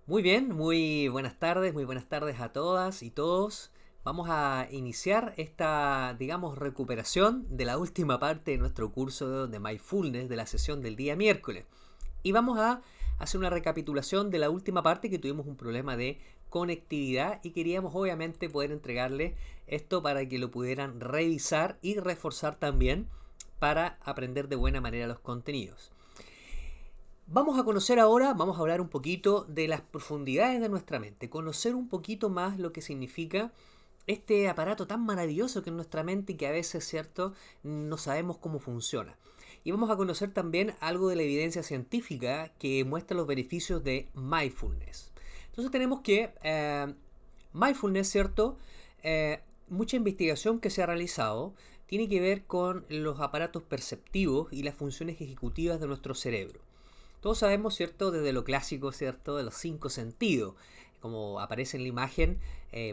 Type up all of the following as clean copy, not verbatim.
Muy bien, muy buenas tardes a todas y todos. Vamos a iniciar esta, digamos, recuperación de la última parte de nuestro curso de Mindfulness de la sesión del día miércoles. Y vamos a hacer una recapitulación de la última parte que tuvimos un problema de conectividad y queríamos obviamente poder entregarles esto para que lo pudieran revisar y reforzar también para aprender de buena manera los contenidos. Vamos a conocer ahora, vamos a hablar un poquito de las profundidades de nuestra mente, conocer un poquito más lo que significa este aparato tan maravilloso que es nuestra mente y que a veces, ¿cierto?, no sabemos cómo funciona. Y vamos a conocer también algo de la evidencia científica que muestra los beneficios de mindfulness. Entonces tenemos que mindfulness, ¿cierto? Mucha investigación que se ha realizado tiene que ver con los aparatos perceptivos y las funciones ejecutivas de nuestro cerebro. Todos sabemos, ¿cierto?, desde lo clásico, ¿cierto?, de los cinco sentidos, como aparece en la imagen,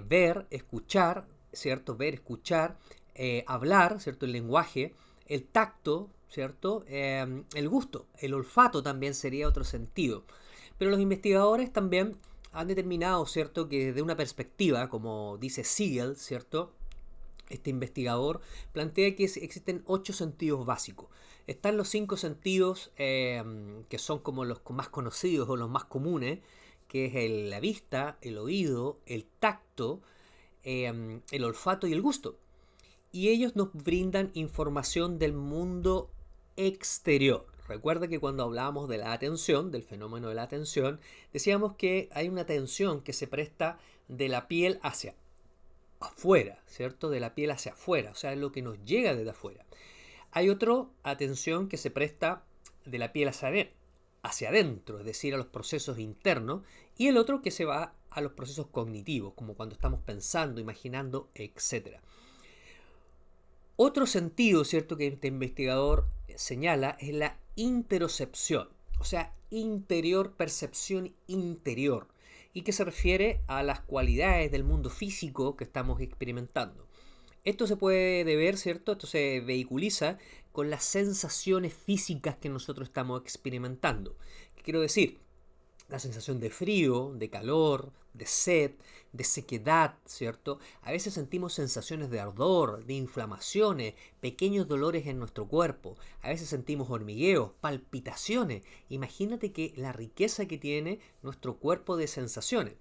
ver, escuchar, ¿cierto?, ver, escuchar, hablar, ¿cierto?, el lenguaje, el tacto, ¿cierto?, el gusto, el olfato también sería otro sentido. Pero los investigadores también han determinado, ¿cierto?, que desde una perspectiva, como dice Siegel, ¿cierto?, este investigador plantea que existen 8 sentidos básicos. Están los 5 sentidos que son como los más conocidos o los más comunes, que es la vista, el oído, el tacto, el olfato y el gusto. Y ellos nos brindan información del mundo exterior. Recuerda que cuando hablábamos de la atención, del fenómeno de la atención, decíamos que hay una atención que se presta de la piel hacia afuera, ¿cierto? De la piel hacia afuera, o sea, es lo que nos llega desde afuera. Hay otra atención que se presta de la piel hacia adentro, es decir, a los procesos internos, y el otro que se va a los procesos cognitivos, como cuando estamos pensando, imaginando, etc. Otro sentido, ¿cierto?, que este investigador señala es la interocepción, o sea, interior, percepción interior, y que se refiere a las cualidades del mundo físico que estamos experimentando. Esto se puede deber, ¿cierto? Esto se vehiculiza con las sensaciones físicas que nosotros estamos experimentando. ¿Qué quiero decir? La sensación de frío, de calor, de sed, de sequedad, ¿cierto? A veces sentimos sensaciones de ardor, de inflamaciones, pequeños dolores en nuestro cuerpo. A veces sentimos hormigueos, palpitaciones. Imagínate que la riqueza que tiene nuestro cuerpo de sensaciones.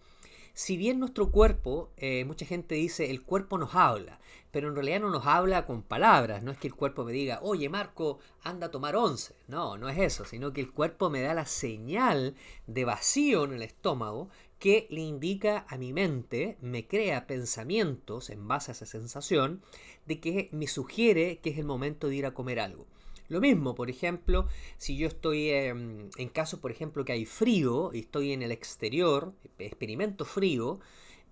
Si bien nuestro cuerpo, mucha gente dice, el cuerpo nos habla, pero en realidad no nos habla con palabras. No es que el cuerpo me diga, oye Marco, anda a tomar once. No, no es eso, sino que el cuerpo me da la señal de vacío en el estómago que le indica a mi mente, me crea pensamientos en base a esa sensación, de que me sugiere que es el momento de ir a comer algo. Lo mismo, por ejemplo, si yo estoy en caso, por ejemplo, que hay frío y estoy en el exterior, experimento frío,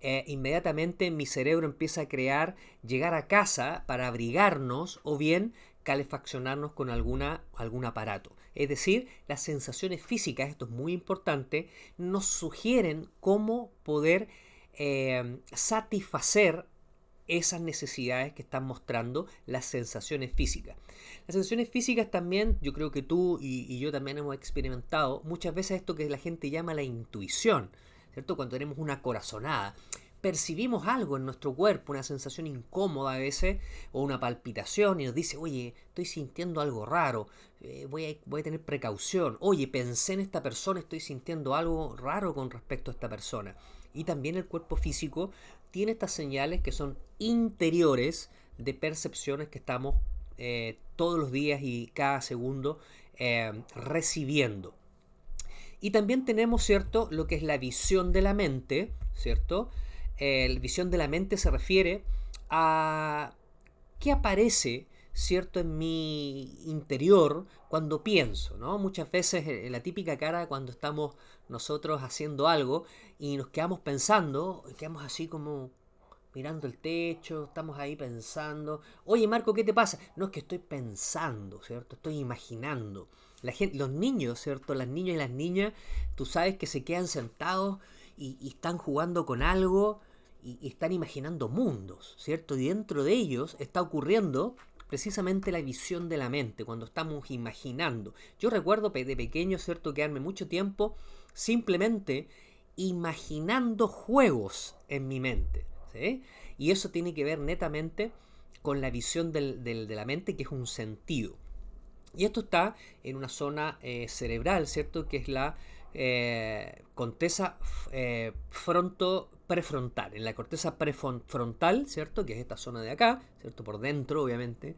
inmediatamente mi cerebro empieza a crear llegar a casa para abrigarnos o bien calefaccionarnos con algún aparato. Es decir, las sensaciones físicas, esto es muy importante, nos sugieren cómo poder satisfacer esas necesidades que están mostrando las sensaciones físicas. Las sensaciones físicas también, yo creo que tú y yo también hemos experimentado muchas veces esto que la gente llama la intuición, ¿cierto? Cuando tenemos una corazonada, percibimos algo en nuestro cuerpo, una sensación incómoda a veces, o una palpitación, y nos dice, oye, estoy sintiendo algo raro, voy a tener precaución, oye, pensé en esta persona, estoy sintiendo algo raro con respecto a esta persona. Y también el cuerpo físico tiene estas señales que son interiores de percepciones que estamos todos los días y cada segundo recibiendo. Y también tenemos, ¿cierto?, lo que es la visión de la mente, ¿cierto? La visión de la mente se refiere a qué aparece, ¿cierto?, en mi interior cuando pienso, ¿no? Muchas veces la típica cara cuando estamos nosotros haciendo algo y nos quedamos pensando, quedamos así como mirando el techo, estamos ahí pensando. Oye, Marco, ¿qué te pasa? No, es que estoy pensando, ¿cierto? Estoy imaginando. La gente, los niños, ¿cierto? Las niñas y las niñas, tú sabes que se quedan sentados y están jugando con algo y están imaginando mundos, ¿cierto? Y dentro de ellos está ocurriendo precisamente la visión de la mente, cuando estamos imaginando. Yo recuerdo de pequeño, ¿cierto?, quedarme mucho tiempo simplemente imaginando juegos en mi mente, ¿sí? Y eso tiene que ver netamente con la visión de la mente, que es un sentido. Y esto está en una zona cerebral, ¿cierto? Que es la corteza prefrontal. En la corteza prefrontal, ¿cierto? Que es esta zona de acá, ¿cierto? Por dentro, obviamente,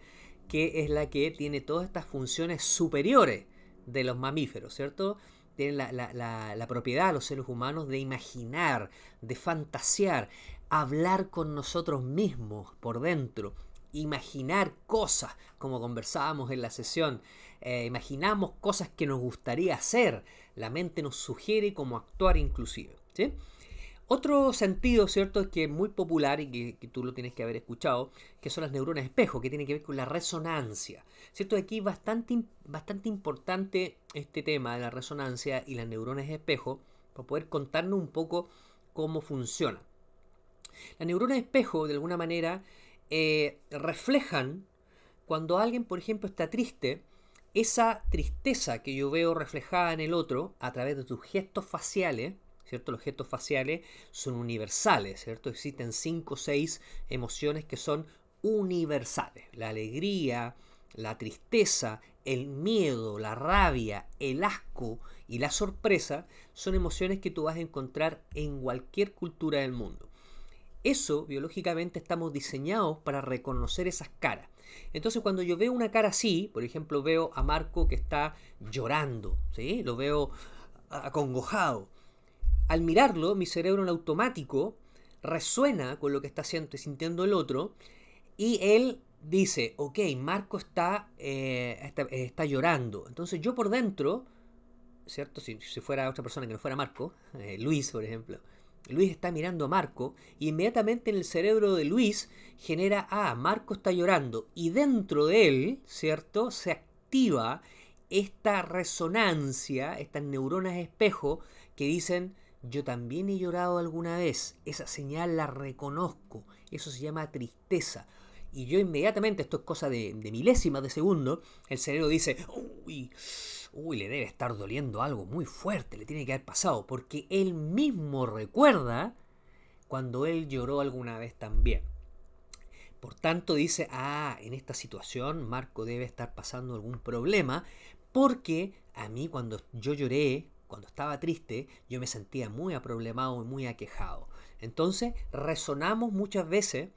que es la que tiene todas estas funciones superiores de los mamíferos, ¿cierto? Tienen la propiedad, los seres humanos, de imaginar, de fantasear, hablar con nosotros mismos por dentro, imaginar cosas, como conversábamos en la sesión, imaginamos cosas que nos gustaría hacer, la mente nos sugiere cómo actuar inclusive, ¿sí? Otro sentido, ¿cierto?, es que es muy popular y que tú lo tienes que haber escuchado, que son las neuronas espejo, que tiene que ver con la resonancia, ¿cierto? Aquí bastante importante este tema de la resonancia y las neuronas espejo, para poder contarnos un poco cómo funciona. Las neuronas espejo, de alguna manera, reflejan cuando alguien, por ejemplo, está triste, esa tristeza que yo veo reflejada en el otro a través de tus gestos faciales, ¿cierto? Los gestos faciales son universales, ¿cierto? Existen 5 o 6 emociones que son universales. La alegría, la tristeza, el miedo, la rabia, el asco y la sorpresa son emociones que tú vas a encontrar en cualquier cultura del mundo. Eso, biológicamente, estamos diseñados para reconocer esas caras. Entonces, cuando yo veo una cara así, por ejemplo, veo a Marco que está llorando, ¿sí? Lo veo acongojado. Al mirarlo, mi cerebro en automático resuena con lo que está sintiendo el otro y él dice, ok, Marco está llorando. Entonces yo por dentro, ¿cierto? Si fuera otra persona que no fuera Marco, Luis, por ejemplo, Luis está mirando a Marco y inmediatamente en el cerebro de Luis genera, Marco está llorando. Y dentro de él, ¿cierto?, se activa esta resonancia, estas neuronas espejo que dicen, yo también he llorado alguna vez, esa señal la reconozco, eso se llama tristeza. Y yo inmediatamente, esto es cosa de milésimas de segundo, el cerebro dice, uy, le debe estar doliendo algo muy fuerte, le tiene que haber pasado, porque él mismo recuerda cuando él lloró alguna vez también. Por tanto dice, en esta situación Marco debe estar pasando algún problema, porque a mí cuando yo lloré, cuando estaba triste, yo me sentía muy aproblemado y muy aquejado. Entonces resonamos muchas veces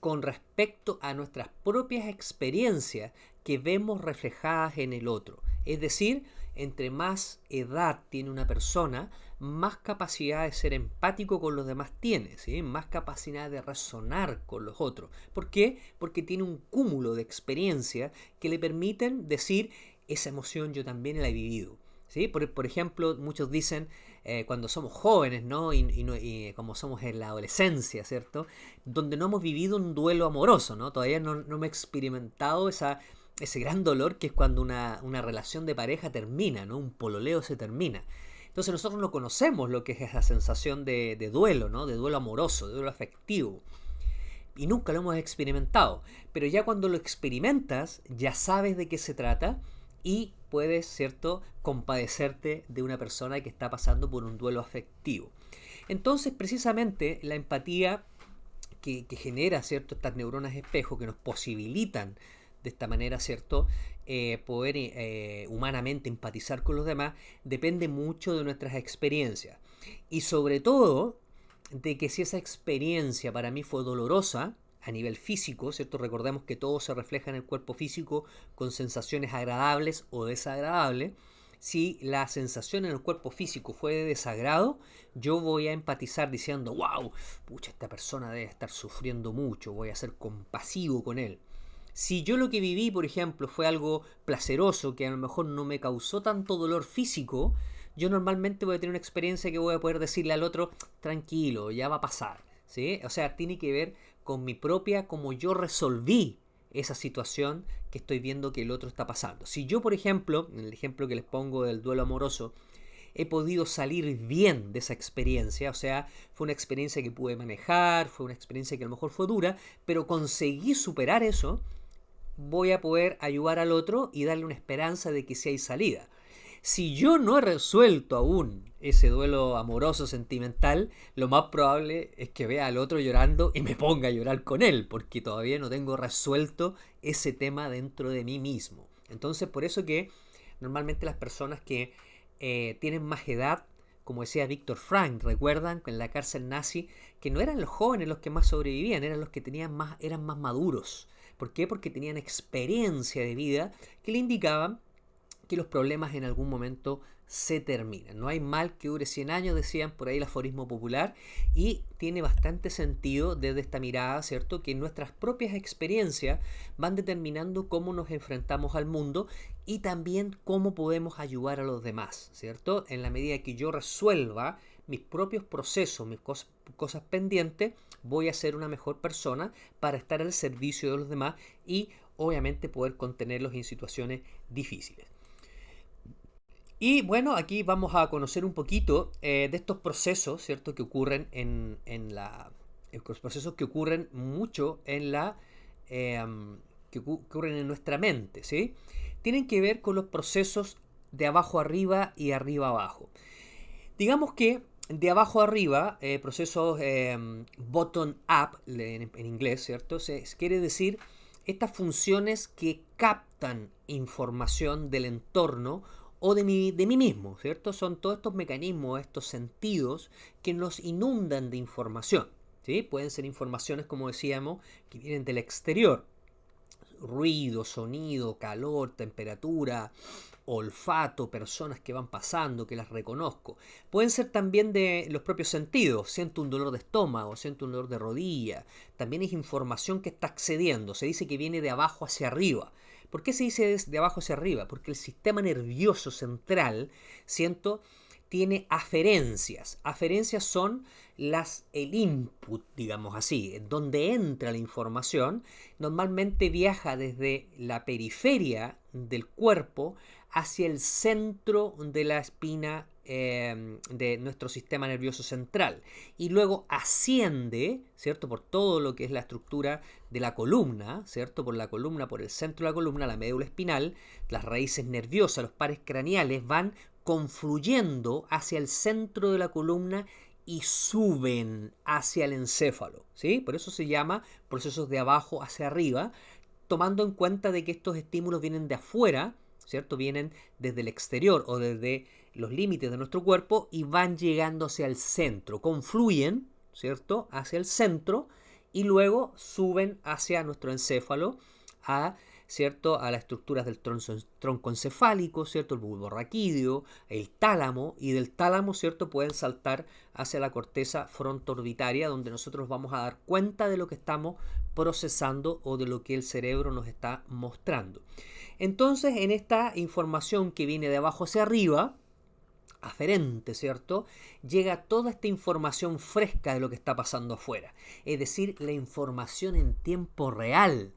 con respecto a nuestras propias experiencias que vemos reflejadas en el otro. Es decir, entre más edad tiene una persona, más capacidad de ser empático con los demás tiene, ¿sí? Más capacidad de resonar con los otros. ¿Por qué? Porque tiene un cúmulo de experiencias que le permiten decir, esa emoción yo también la he vivido. ¿Sí? Por ejemplo, muchos dicen cuando somos jóvenes, ¿no? Y como somos en la adolescencia, ¿cierto? Donde no hemos vivido un duelo amoroso, ¿no? Todavía no hemos experimentado ese gran dolor que es cuando una relación de pareja termina, ¿no? Un pololeo se termina. Entonces nosotros no conocemos lo que es esa sensación de duelo, ¿no? De duelo amoroso, de duelo afectivo. Y nunca lo hemos experimentado. Pero ya cuando lo experimentas, ya sabes de qué se trata y puedes, ¿cierto?, compadecerte de una persona que está pasando por un duelo afectivo. Entonces, precisamente, la empatía que genera, ¿cierto?, estas neuronas espejo que nos posibilitan de esta manera, ¿cierto?, poder humanamente empatizar con los demás, depende mucho de nuestras experiencias. Y sobre todo, de que si esa experiencia para mí fue dolorosa, a nivel físico, ¿cierto? Recordemos que todo se refleja en el cuerpo físico con sensaciones agradables o desagradables. Si la sensación en el cuerpo físico fue de desagrado, yo voy a empatizar diciendo, wow, pucha, esta persona debe estar sufriendo mucho, voy a ser compasivo con él. Si yo lo que viví, por ejemplo, fue algo placeroso, que a lo mejor no me causó tanto dolor físico, yo normalmente voy a tener una experiencia que voy a poder decirle al otro, tranquilo, ya va a pasar, ¿sí? O sea, tiene que ver con mi propia, como yo resolví esa situación que estoy viendo que el otro está pasando. Si yo, por ejemplo, en el ejemplo que les pongo del duelo amoroso, he podido salir bien de esa experiencia, o sea, fue una experiencia que pude manejar, fue una experiencia que a lo mejor fue dura, pero conseguí superar eso, voy a poder ayudar al otro y darle una esperanza de que sí hay salida. Si yo no he resuelto aún ese duelo amoroso, sentimental, lo más probable es que vea al otro llorando y me ponga a llorar con él, porque todavía no tengo resuelto ese tema dentro de mí mismo. Entonces, por eso que normalmente las personas que tienen más edad, como decía Víctor Frank, recuerdan que en la cárcel nazi que no eran los jóvenes los que más sobrevivían, eran los que eran más maduros. ¿Por qué? Porque tenían experiencia de vida que le indicaban que los problemas en algún momento se terminan. No hay mal que dure 100 años, decían por ahí el aforismo popular, y tiene bastante sentido desde esta mirada, ¿cierto? Que nuestras propias experiencias van determinando cómo nos enfrentamos al mundo y también cómo podemos ayudar a los demás, ¿cierto? En la medida que yo resuelva mis propios procesos, mis cosas pendientes, voy a ser una mejor persona para estar al servicio de los demás y obviamente poder contenerlos en situaciones difíciles. Y bueno, aquí vamos a conocer un poquito de estos procesos, ¿cierto? Que ocurren los procesos que ocurren mucho en que ocurren en nuestra mente, ¿sí? Tienen que ver con los procesos de abajo arriba y arriba abajo. Digamos que de abajo arriba, procesos bottom up en inglés, ¿cierto? Quiere decir estas funciones que captan información del entorno o de mí mismo, ¿cierto? Son todos estos mecanismos, estos sentidos que nos inundan de información, ¿sí? Pueden ser informaciones, como decíamos, que vienen del exterior. Ruido, sonido, calor, temperatura, olfato, personas que van pasando, que las reconozco. Pueden ser también de los propios sentidos. Siento un dolor de estómago, siento un dolor de rodilla. También es información que está accediendo. Se dice que viene de abajo hacia arriba. ¿Por qué se dice de abajo hacia arriba? Porque el sistema nervioso central, siento, tiene aferencias. Aferencias son el input, digamos así, donde entra la información. Normalmente viaja desde la periferia del cuerpo hacia el centro de la espina de nuestro sistema nervioso central y luego asciende, ¿cierto? Por todo lo que es la estructura de la columna, ¿cierto? Por la columna, por el centro de la columna, la médula espinal, las raíces nerviosas, los pares craneales van confluyendo hacia el centro de la columna y suben hacia el encéfalo, ¿sí? Por eso se llama procesos de abajo hacia arriba, tomando en cuenta de que estos estímulos vienen de afuera, ¿cierto? Vienen desde el exterior o desde los límites de nuestro cuerpo y van llegando hacia el centro, confluyen, ¿cierto? Hacia el centro y luego suben hacia nuestro encéfalo ¿cierto? A las estructuras del tronco encefálico, ¿cierto? El bulbo raquídeo, el tálamo, y del tálamo, ¿cierto? Pueden saltar hacia la corteza frontoorbitaria, donde nosotros vamos a dar cuenta de lo que estamos procesando o de lo que el cerebro nos está mostrando. Entonces, en esta información que viene de abajo hacia arriba, aferente, ¿cierto? Llega toda esta información fresca de lo que está pasando afuera. Es decir, la información en tiempo real.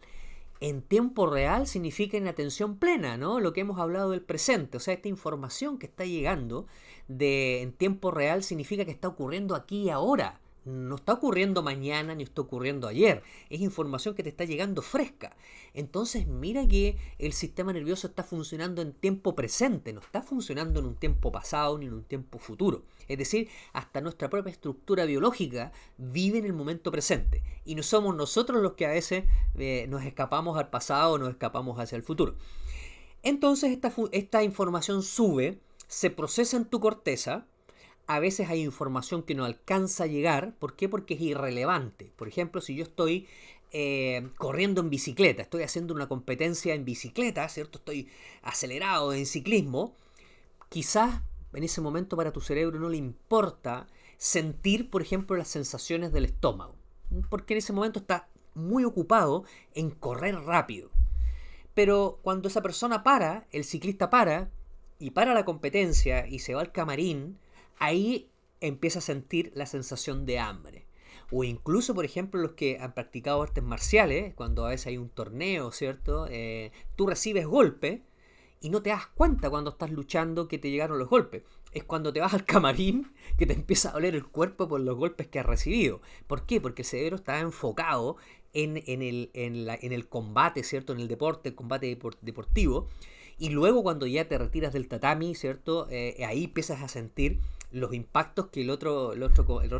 En tiempo real significa en atención plena, ¿no? Lo que hemos hablado del presente. O sea, esta información que está llegando en tiempo real significa que está ocurriendo aquí y ahora. No está ocurriendo mañana ni está ocurriendo ayer. Es información que te está llegando fresca. Entonces mira que el sistema nervioso está funcionando en tiempo presente. No está funcionando en un tiempo pasado ni en un tiempo futuro. Es decir, hasta nuestra propia estructura biológica vive en el momento presente. Y no somos nosotros los que a veces nos escapamos al pasado o nos escapamos hacia el futuro. Entonces esta información sube, se procesa en tu corteza. A veces hay información que no alcanza a llegar. ¿Por qué? Porque es irrelevante. Por ejemplo, si yo estoy corriendo en bicicleta, estoy haciendo una competencia en bicicleta, ¿cierto? Estoy acelerado en ciclismo. Quizás en ese momento para tu cerebro no le importa sentir, por ejemplo, las sensaciones del estómago. Porque en ese momento está muy ocupado en correr rápido. Pero cuando esa persona para, el ciclista para, y para la competencia y se va al camarín, ahí empieza a sentir la sensación de hambre. O incluso, por ejemplo, los que han practicado artes marciales, cuando a veces hay un torneo, ¿cierto? Tú recibes golpe y no te das cuenta cuando estás luchando que te llegaron los golpes. Es cuando te vas al camarín que te empieza a doler el cuerpo por los golpes que has recibido. ¿Por qué? Porque el cerebro está enfocado en el combate, ¿cierto? En el deporte, el combate deportivo. Y luego cuando ya te retiras del tatami, ¿cierto? Ahí empiezas a sentir los impactos que el otro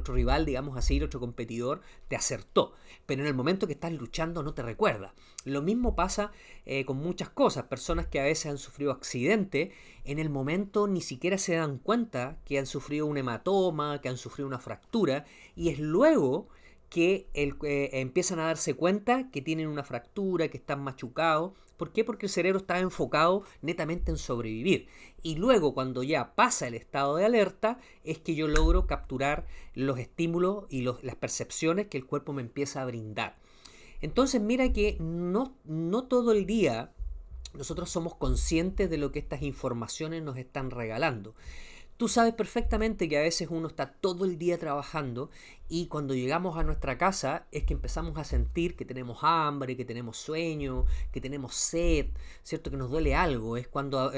rival, digamos así, el otro competidor, te acertó. Pero en el momento que estás luchando no te recuerda. Lo mismo pasa con muchas cosas. Personas que a veces han sufrido accidente, en el momento ni siquiera se dan cuenta que han sufrido un hematoma, que han sufrido una fractura, y es luego que empiezan a darse cuenta que tienen una fractura, que están machucados. ¿Por qué? Porque el cerebro está enfocado netamente en sobrevivir. Y luego, cuando ya pasa el estado de alerta, es que yo logro capturar los estímulos y las percepciones que el cuerpo me empieza a brindar. Entonces, mira que no todo el día nosotros somos conscientes de lo que estas informaciones nos están regalando. Tú sabes perfectamente que a veces uno está todo el día trabajando y cuando llegamos a nuestra casa es que empezamos a sentir que tenemos hambre, que tenemos sueño, que tenemos sed, ¿cierto? Que nos duele algo. Es cuando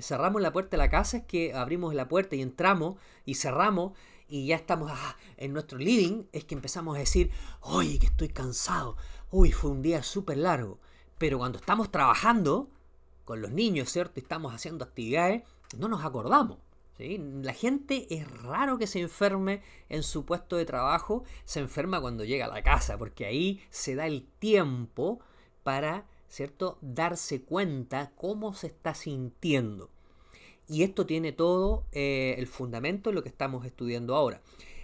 cerramos la puerta de la casa, es que abrimos la puerta y entramos y cerramos y ya estamos en nuestro living, es que empezamos a decir, oye, que estoy cansado, uy, fue un día súper largo. Pero cuando estamos trabajando con los niños, ¿cierto? Y estamos haciendo actividades, no nos acordamos. ¿Sí? La gente es raro que se enferme en su puesto de trabajo, se enferma cuando llega a la casa, porque ahí se da el tiempo para, ¿cierto?, darse cuenta cómo se está sintiendo. Y esto tiene todo el fundamento en lo que estamos estudiando ahora.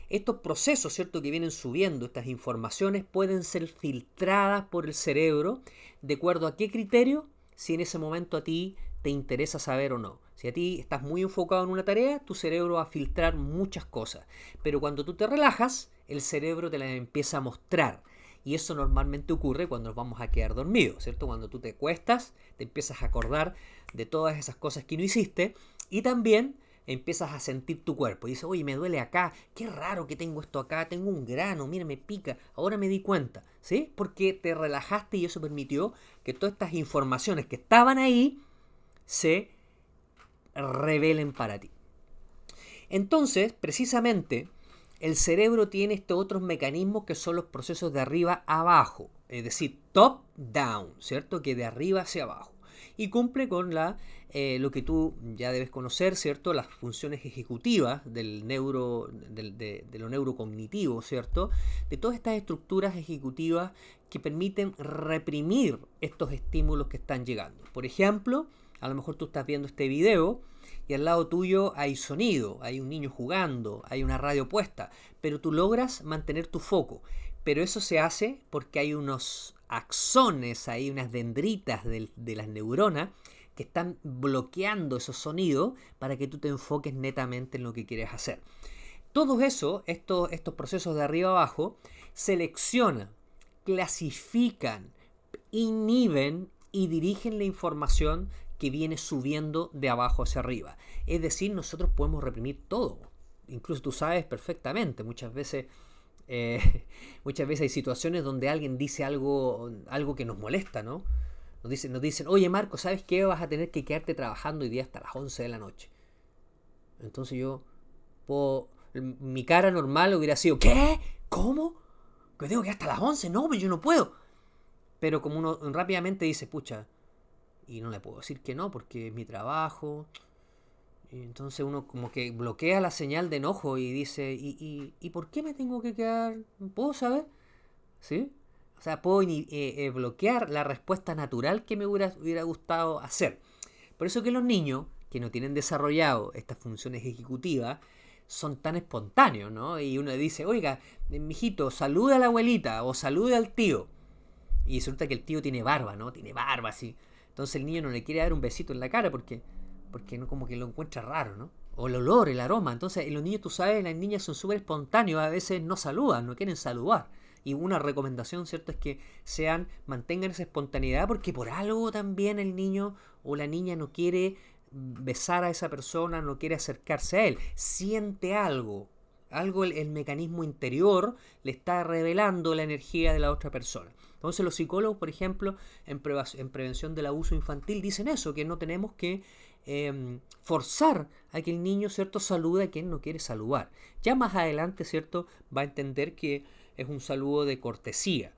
Estos procesos, ¿cierto?, que vienen subiendo, estas informaciones pueden ser filtradas por el cerebro de acuerdo a qué criterio, si en ese momento a ti te interesa saber o no. Si a ti estás muy enfocado en una tarea, tu cerebro va a filtrar muchas cosas. Pero cuando tú te relajas, el cerebro te las empieza a mostrar. Y eso normalmente ocurre cuando nos vamos a quedar dormidos, ¿cierto? Cuando tú te acuestas, te empiezas a acordar de todas esas cosas que no hiciste y también empiezas a sentir tu cuerpo. Y dices, oye, me duele acá, qué raro que tengo esto acá, tengo un grano, mira, me pica, ahora me di cuenta, ¿sí? Porque te relajaste y eso permitió que todas estas informaciones que estaban ahí se revelen para ti. Entonces, precisamente, el cerebro tiene estos otros mecanismos que son los procesos de arriba a abajo, es decir, top down, ¿cierto? Que de arriba hacia abajo. Y cumple con lo que tú ya debes conocer, ¿cierto? Las funciones ejecutivas del de lo neurocognitivo, ¿cierto? De todas estas estructuras ejecutivas que permiten reprimir estos estímulos que están llegando. Por ejemplo, a lo mejor tú estás viendo este video y al lado tuyo hay sonido, hay un niño jugando, hay una radio puesta, pero tú logras mantener tu foco. Pero eso se hace porque hay unos axones, hay unas dendritas de las neuronas que están bloqueando esos sonidos para que tú te enfoques netamente en lo que quieres hacer. Todo eso, estos procesos de arriba abajo, seleccionan, clasifican, inhiben y dirigen la información que viene subiendo de abajo hacia arriba. Es decir, nosotros podemos reprimir todo. Incluso tú sabes perfectamente, muchas veces hay situaciones donde alguien dice algo que nos molesta, ¿no? Nos dicen, oye Marco, ¿sabes qué? Vas a tener que quedarte trabajando hoy día hasta las 11 de la noche. Entonces mi cara normal hubiera sido, ¿qué? ¿Cómo? ¿Que tengo que ir hasta las 11? No, pero yo no puedo. Pero como uno rápidamente dice, pucha, y no le puedo decir que no porque es mi trabajo. Y entonces uno como que bloquea la señal de enojo y dice, ¿y por qué me tengo que quedar? ¿Puedo saber? ¿Sí? O sea, puedo bloquear la respuesta natural que me hubiera gustado hacer. Por eso que los niños que no tienen desarrollado estas funciones ejecutivas son tan espontáneos, ¿no? Y uno le dice, oiga, mijito, saluda a la abuelita o saluda al tío. Y resulta que el tío tiene barba, ¿no? Tiene barba así. Entonces el niño no le quiere dar un besito en la cara porque no, como que lo encuentra raro, ¿no? O el olor, el aroma. Entonces los niños, tú sabes, las niñas son súper espontáneos, a veces no saludan, no quieren saludar. Y una recomendación, ¿cierto?, es que mantengan esa espontaneidad porque por algo también el niño o la niña no quiere besar a esa persona, no quiere acercarse a él. Siente algo. El mecanismo interior le está revelando la energía de la otra persona. Entonces los psicólogos, por ejemplo, en prevención del abuso infantil dicen eso, que no tenemos que forzar a que el niño, ¿cierto?, salude a quien no quiere saludar. Ya más adelante, ¿cierto?, va a entender que es un saludo de cortesía.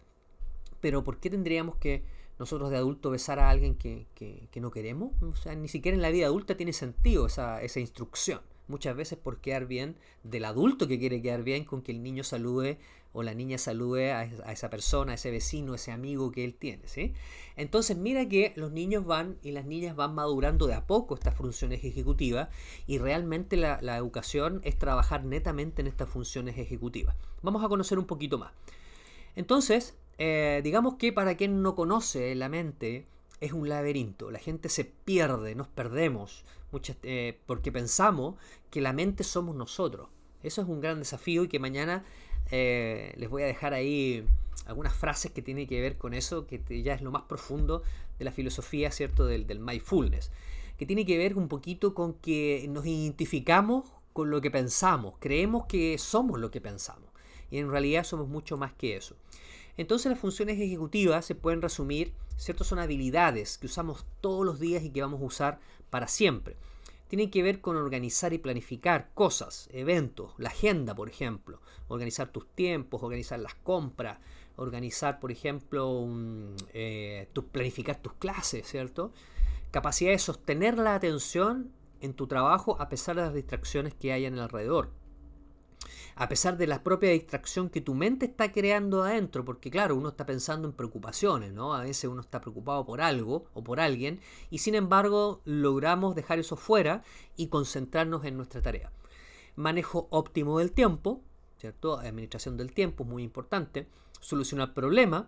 Pero ¿por qué tendríamos que nosotros de adultos besar a alguien que no queremos? O sea, ni siquiera en la vida adulta tiene sentido esa instrucción. Muchas veces por quedar bien del adulto que quiere quedar bien con que el niño salude o la niña salude a esa persona, a ese vecino, a ese amigo que él tiene, ¿sí? Entonces mira que los niños van y las niñas van madurando de a poco estas funciones ejecutivas y realmente la educación es trabajar netamente en estas funciones ejecutivas. Vamos a conocer un poquito más. Entonces, digamos que para quien no conoce la mente, es un laberinto. La gente se pierde, nos perdemos, porque pensamos que la mente somos nosotros. Eso es un gran desafío y que mañana les voy a dejar ahí algunas frases que tienen que ver con eso, que ya es lo más profundo de la filosofía, ¿cierto? Del mindfulness, que tiene que ver un poquito con que nos identificamos con lo que pensamos, creemos que somos lo que pensamos y en realidad somos mucho más que eso. Entonces las funciones ejecutivas se pueden resumir, ¿cierto? Son habilidades que usamos todos los días y que vamos a usar para siempre. Tienen que ver con organizar y planificar cosas, eventos, la agenda, por ejemplo, organizar tus tiempos, organizar las compras, organizar, por ejemplo, planificar tus clases, ¿cierto? Capacidad de sostener la atención en tu trabajo a pesar de las distracciones que hayan alrededor. A pesar de la propia distracción que tu mente está creando adentro, porque claro, uno está pensando en preocupaciones, ¿no? A veces uno está preocupado por algo o por alguien y sin embargo logramos dejar eso fuera y concentrarnos en nuestra tarea. Manejo óptimo del tiempo, ¿cierto? Administración del tiempo es muy importante. Solucionar problemas.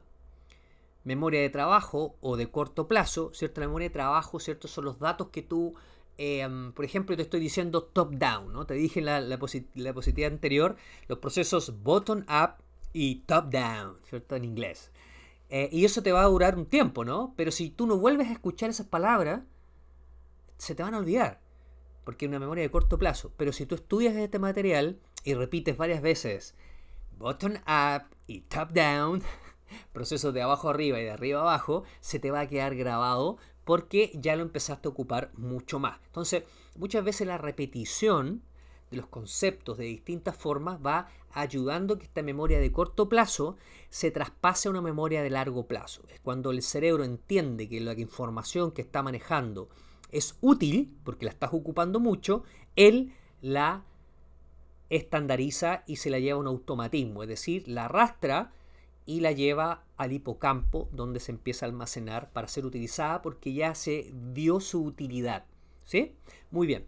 Memoria de trabajo o de corto plazo, ¿cierto? La memoria de trabajo, ¿cierto? Son los datos que tú por ejemplo, te estoy diciendo top-down, ¿no? Te dije en la diapositiva anterior los procesos bottom-up y top-down, ¿cierto? En inglés. Y eso te va a durar un tiempo, ¿no? Pero si tú no vuelves a escuchar esas palabras, se te van a olvidar, porque es una memoria de corto plazo. Pero si tú estudias este material y repites varias veces bottom-up y top-down, procesos de abajo arriba y de arriba abajo, se te va a quedar grabado porque ya lo empezaste a ocupar mucho más. Entonces, muchas veces la repetición de los conceptos de distintas formas va ayudando a que esta memoria de corto plazo se traspase a una memoria de largo plazo. Es cuando el cerebro entiende que la información que está manejando es útil, porque la estás ocupando mucho, él la estandariza y se la lleva a un automatismo, es decir, la arrastra y la lleva al hipocampo, donde se empieza a almacenar para ser utilizada porque ya se vio su utilidad. ¿Sí? Muy bien.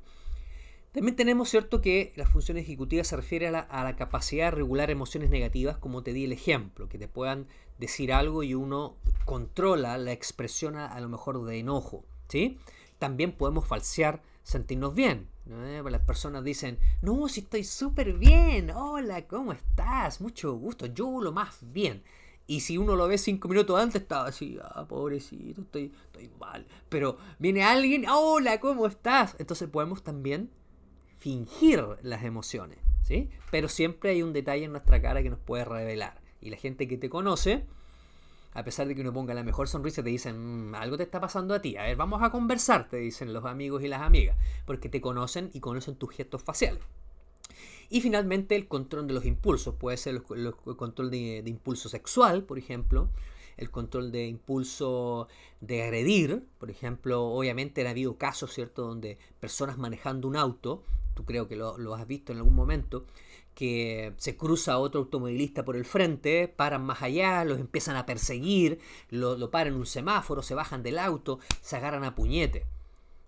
También tenemos, ¿cierto?, que la función ejecutiva se refiere a la capacidad de regular emociones negativas, como te di el ejemplo, que te puedan decir algo y uno controla la expresión a lo mejor de enojo. ¿Sí? También podemos falsear sentirnos bien. Las personas dicen, no, si estoy súper bien, hola, ¿cómo estás? Mucho gusto, yo lo más bien. Y si uno lo ve 5 minutos antes, estaba así, pobrecito, estoy mal. Pero viene alguien, hola, ¿cómo estás? Entonces podemos también fingir las emociones, ¿sí? Pero siempre hay un detalle en nuestra cara que nos puede revelar. Y la gente que te conoce, a pesar de que uno ponga la mejor sonrisa, te dicen, algo te está pasando a ti. A ver, vamos a conversar, te dicen los amigos y las amigas, porque te conocen y conocen tus gestos faciales. Y finalmente el control de los impulsos. Puede ser el control de impulso sexual, por ejemplo, el control de impulso de agredir, por ejemplo. Obviamente han habido casos, ¿cierto?, donde personas manejando un auto, tú creo que lo has visto en algún momento, que se cruza otro automovilista por el frente, paran más allá, los empiezan a perseguir, lo paran en un semáforo, se bajan del auto, se agarran a puñete.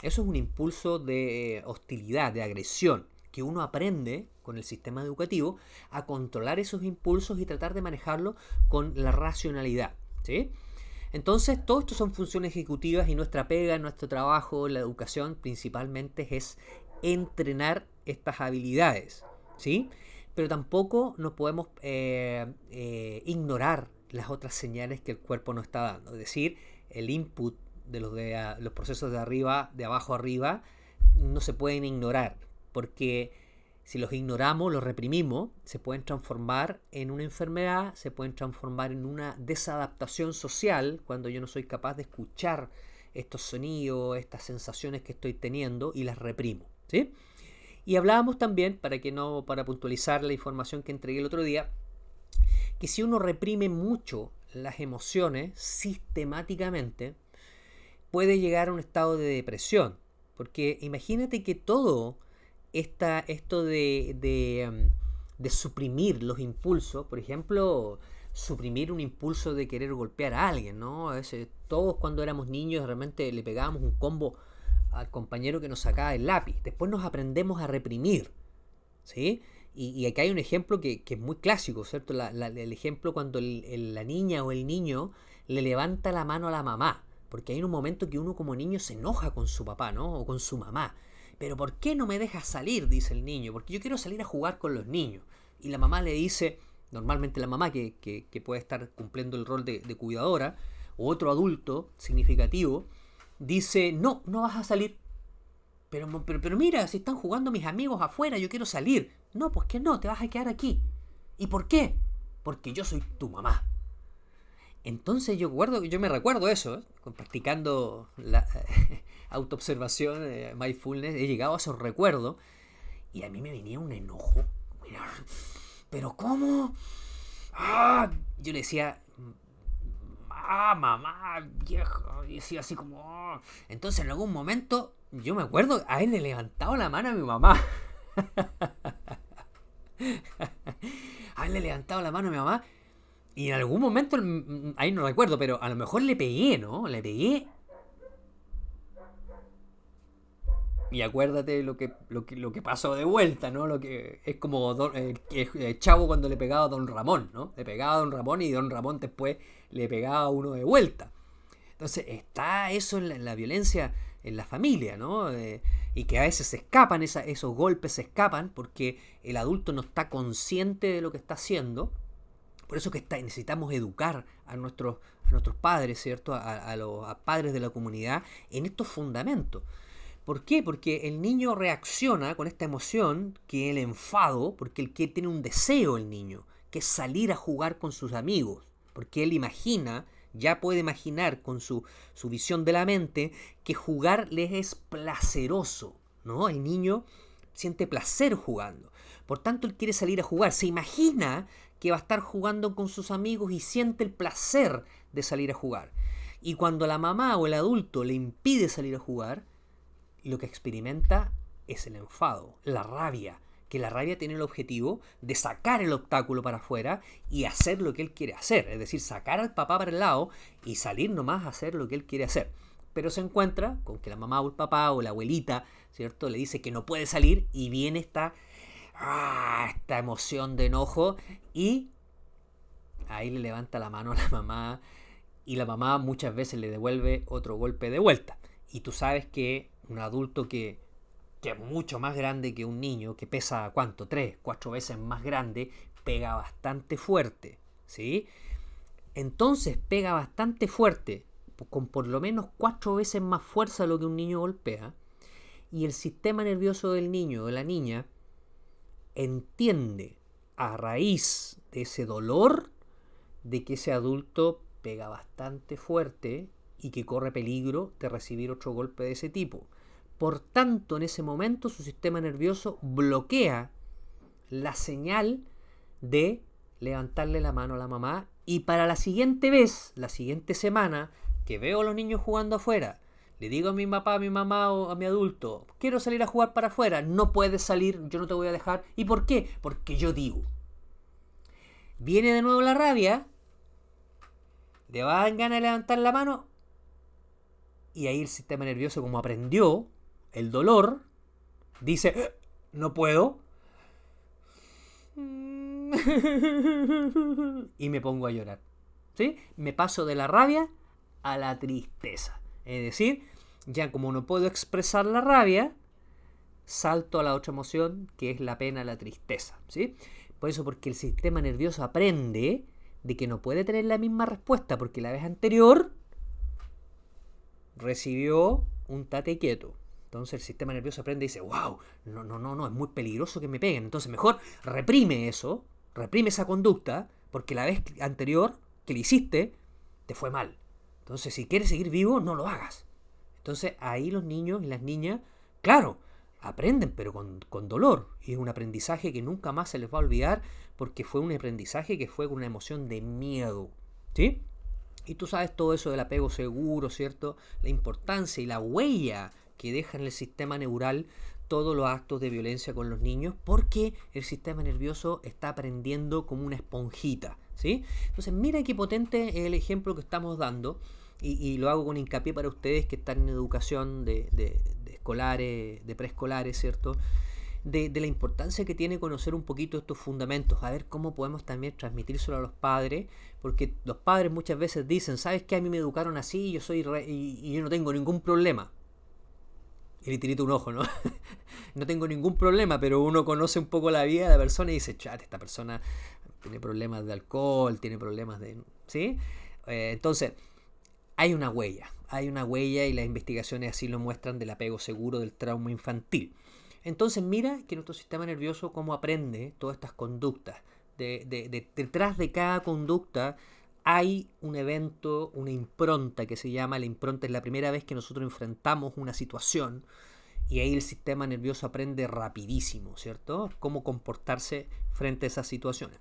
Eso es un impulso de hostilidad, de agresión, que uno aprende con el sistema educativo a controlar esos impulsos y tratar de manejarlo con la racionalidad, ¿sí? Entonces, todo esto son funciones ejecutivas y nuestra pega, nuestro trabajo, la educación principalmente es entrenar estas habilidades, ¿sí? Pero tampoco no podemos ignorar las otras señales que el cuerpo nos está dando. Es decir, el input de los procesos de abajo arriba, no se pueden ignorar, porque si los ignoramos, los reprimimos, se pueden transformar en una enfermedad, se pueden transformar en una desadaptación social, cuando yo no soy capaz de escuchar estos sonidos, estas sensaciones que estoy teniendo y las reprimo, ¿sí? Y hablábamos también, para puntualizar la información que entregué el otro día, que si uno reprime mucho las emociones sistemáticamente, puede llegar a un estado de depresión. Porque imagínate que todo esto de suprimir los impulsos, por ejemplo, suprimir un impulso de querer golpear a alguien, ¿no? A veces todos cuando éramos niños realmente le pegábamos un combo al compañero que nos sacaba el lápiz. Después nos aprendemos a reprimir, ¿sí? Y acá hay un ejemplo que es muy clásico, ¿cierto? El ejemplo cuando la niña o el niño le levanta la mano a la mamá. Porque hay un momento que uno como niño se enoja con su papá, ¿no? O con su mamá. Pero ¿por qué no me dejas salir? Dice el niño. Porque yo quiero salir a jugar con los niños. Y la mamá le dice, normalmente la mamá que puede estar cumpliendo el rol de cuidadora, o otro adulto significativo, dice, no, no vas a salir. Pero mira, si están jugando mis amigos afuera, yo quiero salir. No, pues que no, te vas a quedar aquí. ¿Y por qué? Porque yo soy tu mamá. Entonces yo me recuerdo eso, practicando la autoobservación, mindfulness, he llegado a esos recuerdos y a mí me venía un enojo. Mira, ¿pero cómo? ¡Ah! Yo le decía, mamá, vieja, y decía así como... "Ah". Entonces en algún momento, yo me acuerdo haberle levantado la mano a mi mamá. Haberle levantado la mano a mi mamá. Y en algún momento, ahí no recuerdo, pero a lo mejor le pegué, ¿no? Le pegué. Y acuérdate lo que pasó de vuelta, ¿no? Lo que es como Chavo cuando le pegaba a Don Ramón, ¿no? Le pegaba a Don Ramón y Don Ramón después le pegaba a uno de vuelta. Entonces está eso en la violencia en la familia, ¿no? Y que a veces se escapan, esos golpes se escapan porque el adulto no está consciente de lo que está haciendo. Por eso que necesitamos educar a nuestros padres, ¿cierto? A los padres de la comunidad en estos fundamentos. ¿Por qué? Porque el niño reacciona con esta emoción, que es el enfado, porque él tiene un deseo el niño, que es salir a jugar con sus amigos. Porque él ya puede imaginar con su visión de la mente, que jugar les es placeroso, ¿no? El niño siente placer jugando. Por tanto, él quiere salir a jugar. Se imagina que va a estar jugando con sus amigos y siente el placer de salir a jugar. Y cuando la mamá o el adulto le impide salir a jugar, lo que experimenta es el enfado, la rabia, que la rabia tiene el objetivo de sacar el obstáculo para afuera y hacer lo que él quiere hacer, es decir, sacar al papá para el lado y salir nomás a hacer lo que él quiere hacer. Pero se encuentra con que la mamá o el papá o la abuelita, ¿cierto?, le dice que no puede salir y viene esta emoción de enojo y ahí le levanta la mano a la mamá y la mamá muchas veces le devuelve otro golpe de vuelta. Y tú sabes que un adulto que es mucho más grande que un niño, que pesa, ¿cuánto? 3, 4 veces más grande, pega bastante fuerte, ¿sí? Entonces pega bastante fuerte, con por lo menos 4 veces más fuerza de lo que un niño golpea, y el sistema nervioso del niño o de la niña entiende, a raíz de ese dolor, de que ese adulto pega bastante fuerte y que corre peligro de recibir otro golpe de ese tipo. Por tanto, en ese momento su sistema nervioso bloquea la señal de levantarle la mano a la mamá, y para la siguiente vez, la siguiente semana, que veo a los niños jugando afuera, le digo a mi papá, a mi mamá o a mi adulto, quiero salir a jugar para afuera, no puedes salir, yo no te voy a dejar. ¿Y por qué? Porque yo digo. Viene de nuevo la rabia, le va a dar ganas de levantar la mano, y ahí el sistema nervioso, como aprendió el dolor, dice, no puedo, y me pongo a llorar, ¿sí? Me paso de la rabia a la tristeza. Es decir, ya como no puedo expresar la rabia, salto a la otra emoción, que es la pena, la tristeza, ¿sí? Por eso, porque el sistema nervioso aprende de que no puede tener la misma respuesta, porque la vez anterior recibió un tate quieto. Entonces el sistema nervioso aprende y dice, wow, no, es muy peligroso que me peguen. Entonces mejor reprime eso, reprime esa conducta, porque la vez anterior que le hiciste, te fue mal. Entonces si quieres seguir vivo, no lo hagas. Entonces ahí los niños y las niñas, claro, aprenden, pero con dolor. Y es un aprendizaje que nunca más se les va a olvidar, porque fue un aprendizaje que fue con una emoción de miedo, ¿sí? Y tú sabes todo eso del apego seguro, ¿cierto? La importancia y la huella que deja en el sistema neural todos los actos de violencia con los niños, porque el sistema nervioso está aprendiendo como una esponjita, ¿sí? Entonces, mira qué potente es el ejemplo que estamos dando, y lo hago con hincapié para ustedes que están en educación de escolares, de preescolares, ¿cierto? De la importancia que tiene conocer un poquito estos fundamentos, a ver cómo podemos también transmitírselo a los padres, porque los padres muchas veces dicen, ¿sabes qué? A mí me educaron así, yo soy y yo no tengo ningún problema. Y le tirito un ojo, ¿no? No tengo ningún problema, pero uno conoce un poco la vida de la persona y dice, chat, esta persona tiene problemas de alcohol, tiene problemas de... ¿sí? Entonces, hay una huella y las investigaciones así lo muestran del apego seguro del trauma infantil. Entonces mira que nuestro sistema nervioso cómo aprende todas estas conductas. Detrás de cada conducta hay un evento, una impronta que se llama, la impronta es la primera vez que nosotros enfrentamos una situación y ahí el sistema nervioso aprende rapidísimo, ¿cierto? Cómo comportarse frente a esas situaciones.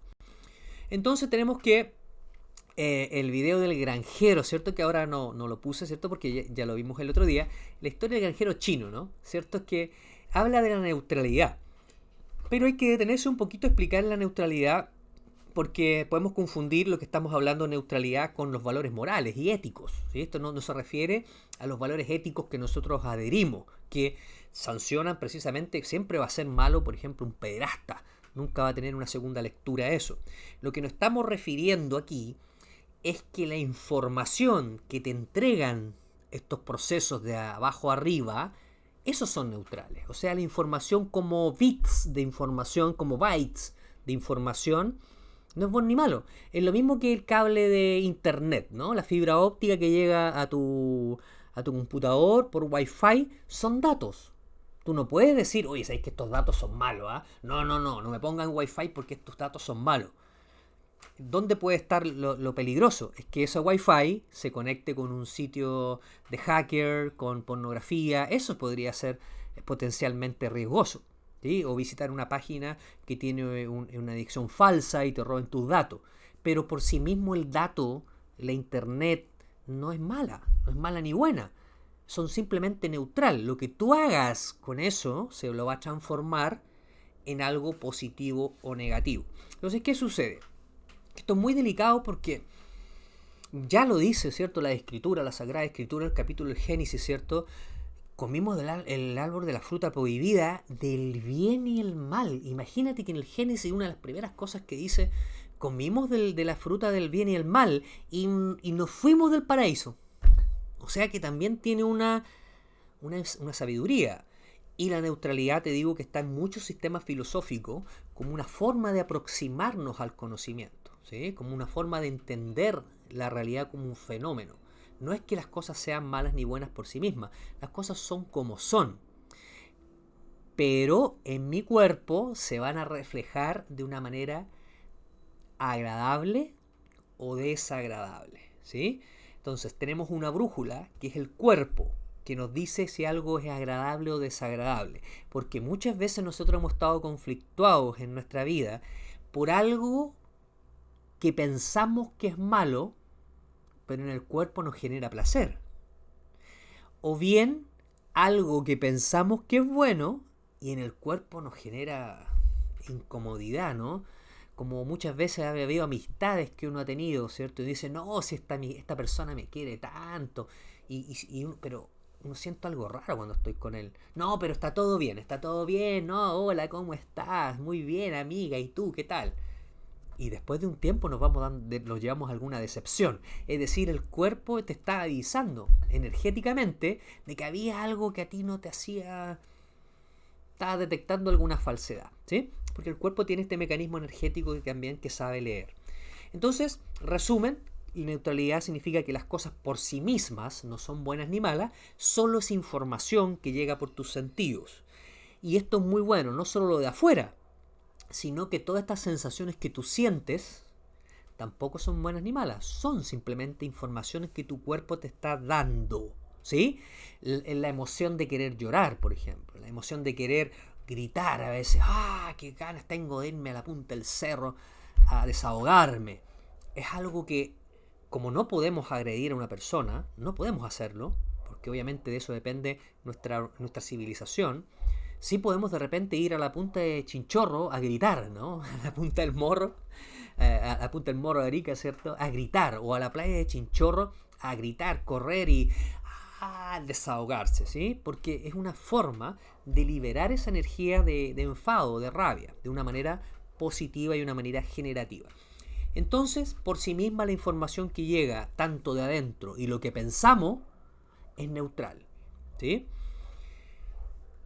Entonces tenemos que el video del granjero, ¿cierto? Que ahora no lo puse, ¿cierto? Porque ya lo vimos el otro día. La historia del granjero chino, ¿no? ¿Cierto? Es que habla de la neutralidad. Pero hay que detenerse un poquito a explicar la neutralidad porque podemos confundir lo que estamos hablando de neutralidad con los valores morales y éticos, ¿sí? Esto no se refiere a los valores éticos que nosotros adherimos, que sancionan precisamente, siempre va a ser malo, por ejemplo, un pederasta. Nunca va a tener una segunda lectura eso. Lo que nos estamos refiriendo aquí es que la información que te entregan estos procesos de abajo arriba, esos son neutrales. O sea, la información como bits de información, como bytes de información, no es bueno ni malo. Es lo mismo que el cable de internet, ¿no? La fibra óptica que llega a tu computador por Wi-Fi son datos. Tú no puedes decir, oye, ¿sabes que estos datos son malos? No me pongan Wi-Fi porque estos datos son malos. ¿Dónde puede estar lo peligroso? Es que ese Wi-Fi se conecte con un sitio de hacker, con pornografía. Eso podría ser potencialmente riesgoso, ¿sí? O visitar una página que tiene una dirección falsa y te roben tus datos. Pero por sí mismo el dato, la internet, no es mala ni buena. Son simplemente neutral. Lo que tú hagas con eso se lo va a transformar en algo positivo o negativo. Entonces, ¿qué sucede? Esto es muy delicado porque ya lo dice, ¿cierto? La escritura, la Sagrada Escritura, el capítulo del Génesis, ¿cierto? Comimos el árbol de la fruta prohibida del bien y el mal. Imagínate que en el Génesis una de las primeras cosas que dice, comimos de la fruta del bien y el mal y nos fuimos del paraíso. O sea que también tiene una sabiduría. Y la neutralidad, te digo que está en muchos sistemas filosóficos como una forma de aproximarnos al conocimiento, ¿sí? Como una forma de entender la realidad como un fenómeno. No es que las cosas sean malas ni buenas por sí mismas, las cosas son como son. Pero en mi cuerpo se van a reflejar de una manera agradable o desagradable, ¿sí? Entonces tenemos una brújula que es el cuerpo, que nos dice si algo es agradable o desagradable. Porque muchas veces nosotros hemos estado conflictuados en nuestra vida por algo que pensamos que es malo, pero en el cuerpo nos genera placer. O bien algo que pensamos que es bueno y en el cuerpo nos genera incomodidad, ¿no? Como muchas veces ha habido amistades que uno ha tenido, ¿cierto? Y dice, no, si esta persona me quiere tanto, pero uno siento algo raro cuando estoy con él. No, pero está todo bien, no, hola, ¿cómo estás? Muy bien, amiga, ¿y tú qué tal? Y después de un tiempo nos llevamos a alguna decepción. Es decir, el cuerpo te está avisando energéticamente de que había algo que a ti no te hacía... Estaba detectando alguna falsedad, ¿sí? Porque el cuerpo tiene este mecanismo energético también que sabe leer. Entonces, resumen, neutralidad significa que las cosas por sí mismas no son buenas ni malas, solo es información que llega por tus sentidos. Y esto es muy bueno, no solo lo de afuera, sino que todas estas sensaciones que tú sientes tampoco son buenas ni malas, son simplemente informaciones que tu cuerpo te está dando, ¿sí? La emoción de querer llorar, por ejemplo, la emoción de querer gritar a veces, qué ganas tengo de irme a la punta del cerro a desahogarme, es algo que como no podemos agredir a una persona, no podemos hacerlo, porque obviamente de eso depende nuestra civilización. Sí podemos de repente ir a la punta de Chinchorro a gritar, ¿no? A la punta del morro, a la punta del morro de Arica, ¿cierto? A gritar, o a la playa de Chinchorro a gritar, correr y a desahogarse, ¿sí? Porque es una forma de liberar esa energía de enfado, de rabia, de una manera positiva y una manera generativa. Entonces, por sí misma la información que llega tanto de adentro y lo que pensamos es neutral, ¿sí?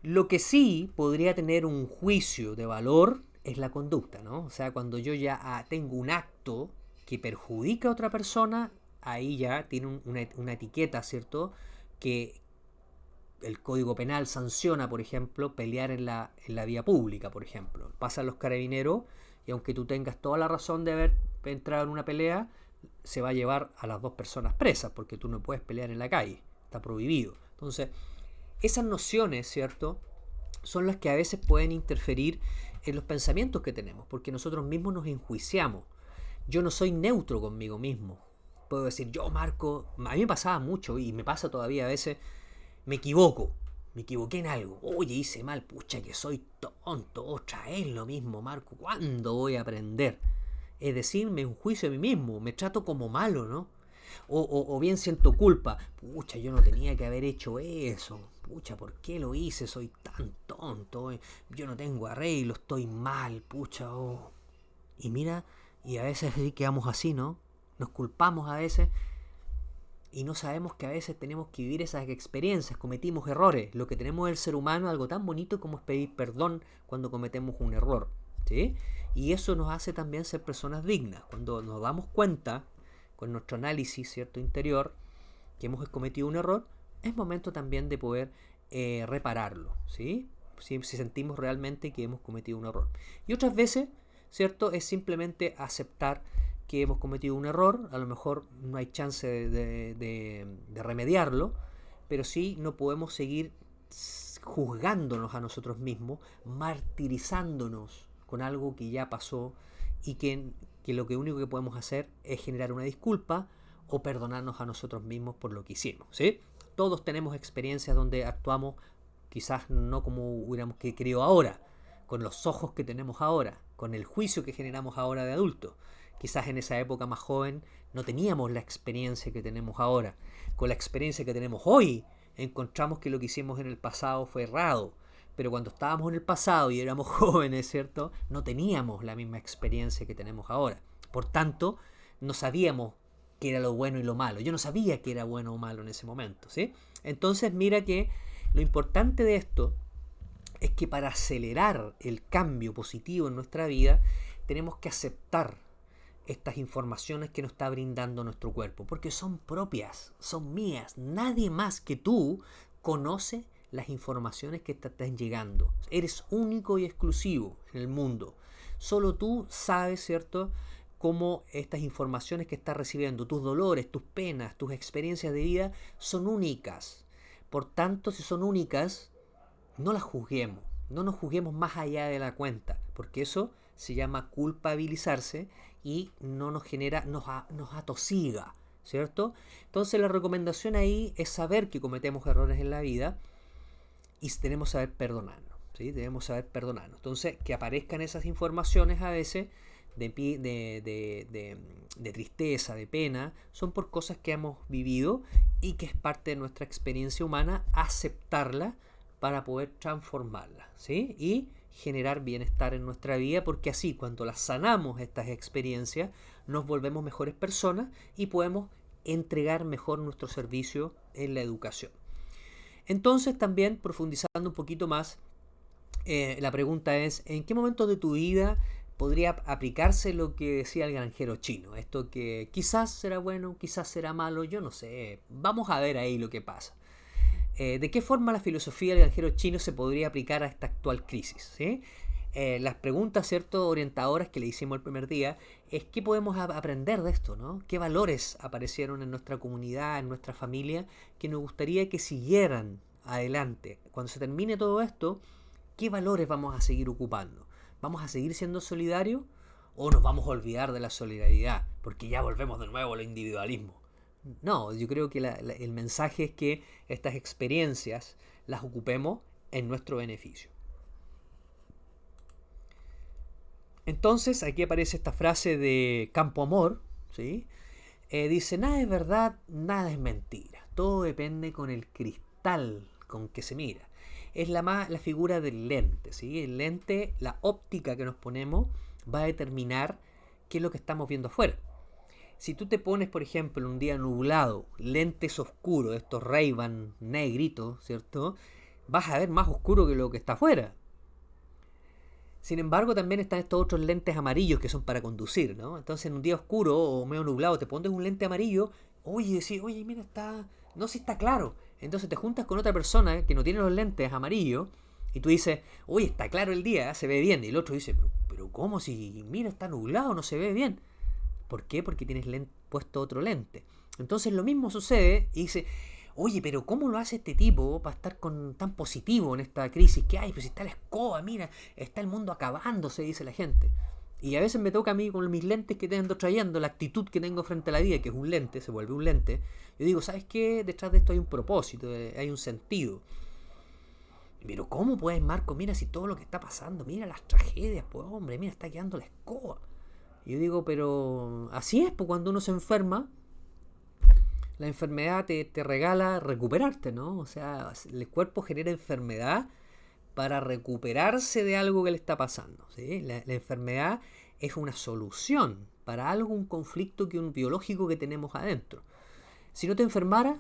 Lo que sí podría tener un juicio de valor es la conducta, ¿no? O sea, cuando yo ya tengo un acto que perjudica a otra persona, ahí ya tiene una etiqueta, ¿cierto? Que el Código Penal sanciona, por ejemplo, pelear en la vía pública, por ejemplo. Pasan los carabineros y aunque tú tengas toda la razón de haber entrado en una pelea, se va a llevar a las dos personas presas, porque tú no puedes pelear en la calle, está prohibido. Entonces, esas nociones, ¿cierto?, son las que a veces pueden interferir en los pensamientos que tenemos, porque nosotros mismos nos enjuiciamos. Yo no soy neutro conmigo mismo. Puedo decir, yo, Marco, a mí me pasaba mucho y me pasa todavía a veces, me equivoco. Me equivoqué en algo. Oye, hice mal, pucha, que soy tonto. Otra vez lo mismo, Marco. ¿Cuándo voy a aprender? Es decir, me enjuicio a mí mismo, me trato como malo, ¿no? O bien siento culpa. Pucha, yo no tenía que haber hecho eso. Pucha, ¿por qué lo hice? Soy tan tonto. Yo no tengo arreglo, estoy mal. Pucha, oh. Y mira, y a veces quedamos así, ¿no? Nos culpamos a veces y no sabemos que a veces tenemos que vivir esas experiencias, cometimos errores. Lo que tenemos el ser humano es algo tan bonito como es pedir perdón cuando cometemos un error, ¿sí? Y eso nos hace también ser personas dignas. Cuando nos damos cuenta, con nuestro análisis, ¿cierto?, interior, que hemos cometido un error, es momento también de poder repararlo, ¿sí? Si sentimos realmente que hemos cometido un error. Y otras veces, ¿cierto?, es simplemente aceptar que hemos cometido un error, a lo mejor no hay chance de remediarlo, pero sí no podemos seguir juzgándonos a nosotros mismos, martirizándonos con algo que ya pasó y que lo que único que podemos hacer es generar una disculpa o perdonarnos a nosotros mismos por lo que hicimos, ¿sí? Todos tenemos experiencias donde actuamos quizás no como hubiéramos querido ahora, con los ojos que tenemos ahora, con el juicio que generamos ahora de adultos. Quizás en esa época más joven no teníamos la experiencia que tenemos ahora. Con la experiencia que tenemos hoy, encontramos que lo que hicimos en el pasado fue errado. Pero cuando estábamos en el pasado y éramos jóvenes, ¿cierto?, no teníamos la misma experiencia que tenemos ahora. Por tanto, no sabíamos qué era lo bueno y lo malo. Yo no sabía qué era bueno o malo en ese momento, ¿sí? Entonces, mira que lo importante de esto es que para acelerar el cambio positivo en nuestra vida, tenemos que aceptar estas informaciones que nos está brindando nuestro cuerpo, porque son propias, son mías. Nadie más que tú conoce las informaciones que te están llegando. Eres único y exclusivo en el mundo. Solo tú sabes, ¿cierto?, cómo estas informaciones que estás recibiendo, tus dolores, tus penas, tus experiencias de vida, son únicas. Por tanto, si son únicas, no las juzguemos. No nos juzguemos más allá de la cuenta, porque eso se llama culpabilizarse y no nos genera, nos atosiga, ¿cierto? Entonces la recomendación ahí es saber que cometemos errores en la vida y tenemos que saber perdonarnos, ¿sí? Debemos saber perdonarnos. Entonces, que aparezcan esas informaciones a veces de tristeza, de pena, son por cosas que hemos vivido y que es parte de nuestra experiencia humana, aceptarla para poder transformarla, ¿sí? Y generar bienestar en nuestra vida, porque así cuando las sanamos estas experiencias, nos volvemos mejores personas y podemos entregar mejor nuestro servicio en la educación. Entonces también, profundizando un poquito más, la pregunta es, ¿en qué momento de tu vida podría aplicarse lo que decía el granjero chino? Esto que quizás será bueno, quizás será malo, yo no sé. Vamos a ver ahí lo que pasa. ¿De qué forma la filosofía del granjero chino se podría aplicar a esta actual crisis? ¿Sí? Las preguntas, ¿cierto?, orientadoras que le hicimos el primer día es qué podemos aprender de esto, ¿no? ¿Qué valores aparecieron en nuestra comunidad, en nuestra familia, que nos gustaría que siguieran adelante? Cuando se termine todo esto, ¿qué valores vamos a seguir ocupando? ¿Vamos a seguir siendo solidarios o nos vamos a olvidar de la solidaridad, porque ya volvemos de nuevo al individualismo. No, yo creo que el mensaje es que estas experiencias las ocupemos en nuestro beneficio. Entonces, aquí aparece esta frase de Campo Amor, ¿sí? Dice, nada es verdad, nada es mentira. Todo depende con el cristal con que se mira. Es la figura del lente, ¿sí? El lente, la óptica que nos ponemos, va a determinar qué es lo que estamos viendo afuera. Si tú te pones, por ejemplo, en un día nublado, lentes oscuros, estos Ray-Ban negritos, ¿cierto? Vas a ver más oscuro que lo que está afuera. Sin embargo, también están estos otros lentes amarillos que son para conducir, ¿no? Entonces, en un día oscuro o medio nublado, te pones un lente amarillo, oye, decís, oye, mira, no sé si está claro. Entonces te juntas con otra persona que no tiene los lentes amarillos y tú dices, oye, está claro el día, se ve bien. Y el otro dice, pero ¿cómo si, mira, está nublado, no se ve bien? ¿Por qué? Porque tienes puesto otro lente. Entonces lo mismo sucede y dice, oye, pero ¿cómo lo hace este tipo para estar tan positivo en esta crisis que hay? Pues si está la escoba, mira, está el mundo acabándose, dice la gente. Y a veces me toca a mí con mis lentes que te ando trayendo, la actitud que tengo frente a la vida, que es un lente, se vuelve un lente. Yo digo, ¿sabes qué? Detrás de esto hay un propósito, hay un sentido. Pero ¿cómo puedes, Marco? Mira si todo lo que está pasando, mira las tragedias, pues hombre, mira, está quedando la escoba. Y yo digo, pero así es, pues cuando uno se enferma, la enfermedad te regala recuperarte, ¿no? O sea, el cuerpo genera enfermedad para recuperarse de algo que le está pasando, ¿sí? La enfermedad es una solución para algo, un conflicto un biológico que tenemos adentro. Si no te enfermaras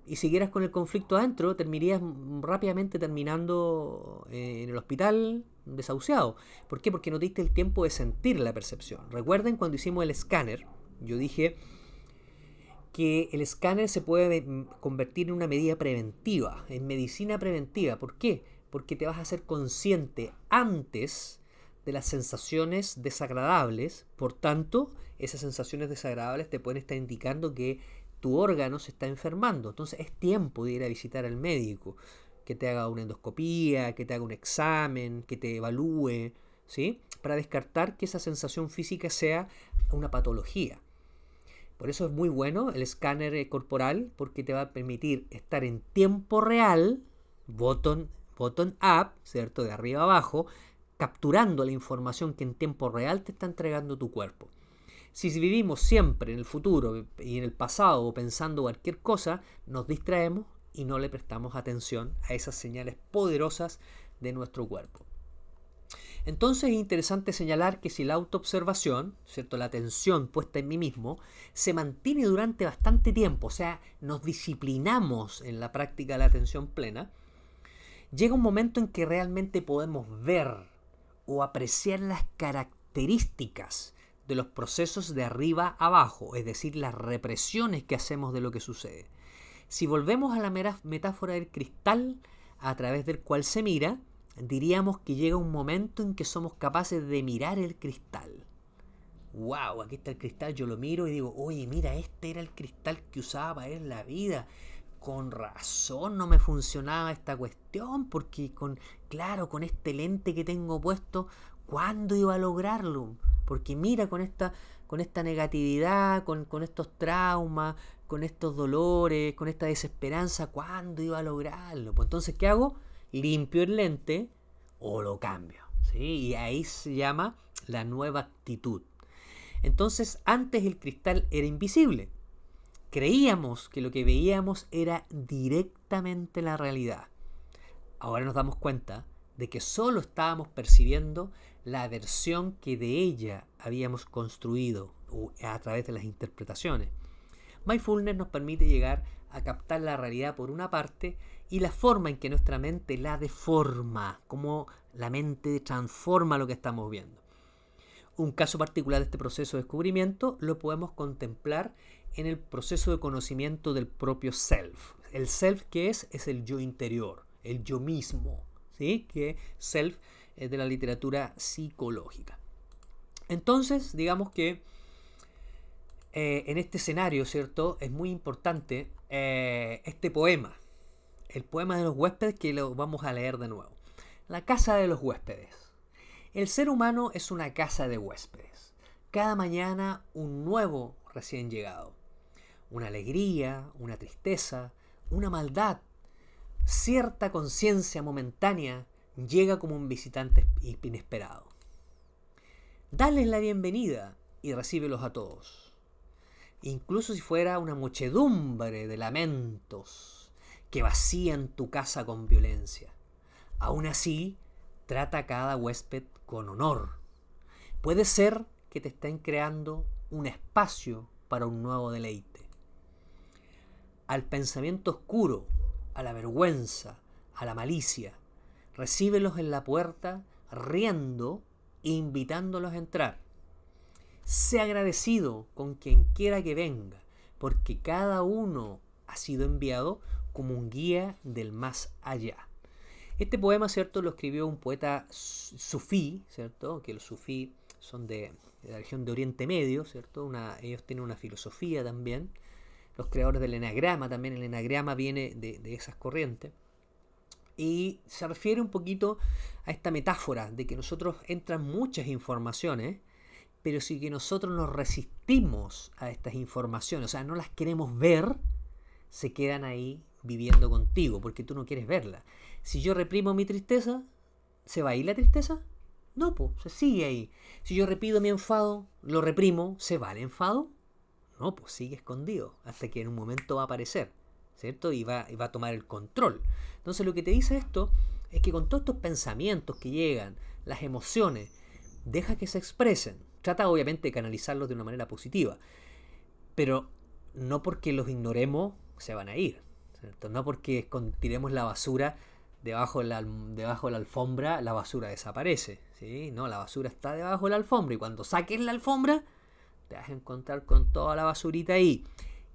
y siguieras con el conflicto adentro, terminarías rápidamente terminando en el hospital desahuciado. ¿Por qué? Porque no te diste el tiempo de sentir la percepción. Recuerden cuando hicimos el escáner, yo dije que el escáner se puede convertir en una medida preventiva, en medicina preventiva. ¿Por qué? Porque te vas a hacer consciente antes de las sensaciones desagradables. Por tanto, esas sensaciones desagradables te pueden estar indicando que tu órgano se está enfermando. Entonces es tiempo de ir a visitar al médico, que te haga una endoscopía, que te haga un examen, que te evalúe, ¿sí? Para descartar que esa sensación física sea una patología. Por eso es muy bueno el escáner corporal, porque te va a permitir estar en tiempo real, bottom up, ¿cierto? De arriba a abajo, capturando la información que en tiempo real te está entregando tu cuerpo. Si vivimos siempre en el futuro y en el pasado pensando cualquier cosa, nos distraemos y no le prestamos atención a esas señales poderosas de nuestro cuerpo. Entonces es interesante señalar que si la autoobservación, ¿cierto? La atención puesta en mí mismo, se mantiene durante bastante tiempo, o sea, nos disciplinamos en la práctica de la atención plena, llega un momento en que realmente podemos ver o apreciar las características de los procesos de arriba a abajo, es decir, las represiones que hacemos de lo que sucede. Si volvemos a la metáfora del cristal a través del cual se mira, diríamos que llega un momento en que somos capaces de mirar el cristal. ¡Wow! Aquí está el cristal, yo lo miro y digo, oye, mira, este era el cristal que usaba para ver la vida. Con razón no me funcionaba esta cuestión, porque con este lente que tengo puesto, ¿cuándo iba a lograrlo? Porque mira, con esta negatividad, con estos traumas, con estos dolores, con esta desesperanza, ¿cuándo iba a lograrlo? Pues entonces, ¿qué hago? Limpio el lente o lo cambio, ¿sí? Y ahí se llama la nueva actitud. Entonces, antes el cristal era invisible. Creíamos que lo que veíamos era directamente la realidad. Ahora nos damos cuenta de que solo estábamos percibiendo la versión que de ella habíamos construido a través de las interpretaciones. Mindfulness nos permite llegar a captar la realidad por una parte y la forma en que nuestra mente la deforma, cómo la mente transforma lo que estamos viendo. Un caso particular de este proceso de descubrimiento lo podemos contemplar en el proceso de conocimiento del propio self. El self, ¿qué es? Es el yo interior, el yo mismo, ¿sí? Que self es de la literatura psicológica. Entonces, digamos que en este escenario, ¿cierto? Es muy importante este poema, el poema de los huéspedes, que lo vamos a leer de nuevo. La casa de los huéspedes. El ser humano es una casa de huéspedes. Cada mañana un nuevo recién llegado. Una alegría, una tristeza, una maldad, cierta conciencia momentánea llega como un visitante inesperado. Dales la bienvenida y recíbelos a todos. Incluso si fuera una muchedumbre de lamentos que vacían tu casa con violencia. Aún así, trata a cada huésped con honor. Puede ser que te estén creando un espacio para un nuevo deleite. Al pensamiento oscuro, a la vergüenza, a la malicia, recíbelos en la puerta riendo e invitándolos a entrar. Sé agradecido con quien quiera que venga, porque cada uno ha sido enviado como un guía del más allá. Este poema, ¿cierto?, lo escribió un poeta sufí, ¿cierto?, que los sufí son de la región de Oriente Medio, ¿cierto? Ellos tienen una filosofía también. Los creadores del enagrama también, el enagrama viene de esas corrientes. Y se refiere un poquito a esta metáfora de que nosotros entran muchas informaciones, pero si que nosotros nos resistimos a estas informaciones, o sea, no las queremos ver, se quedan ahí viviendo contigo, porque tú no quieres verla. Si yo reprimo mi tristeza, ¿se va a ir la tristeza? No, pues, se sigue ahí. Si yo reprimo mi enfado, lo reprimo, ¿se va el enfado? No, pues sigue escondido, hasta que en un momento va a aparecer, ¿cierto? Y va a tomar el control. Entonces lo que te dice esto es que con todos estos pensamientos que llegan, las emociones, deja que se expresen. Trata obviamente de canalizarlos de una manera positiva, pero no porque los ignoremos se van a ir, ¿cierto? No porque tiremos la basura debajo de la alfombra, la basura desaparece, ¿sí? No, la basura está debajo de la alfombra y cuando saques la alfombra te vas a encontrar con toda la basurita ahí.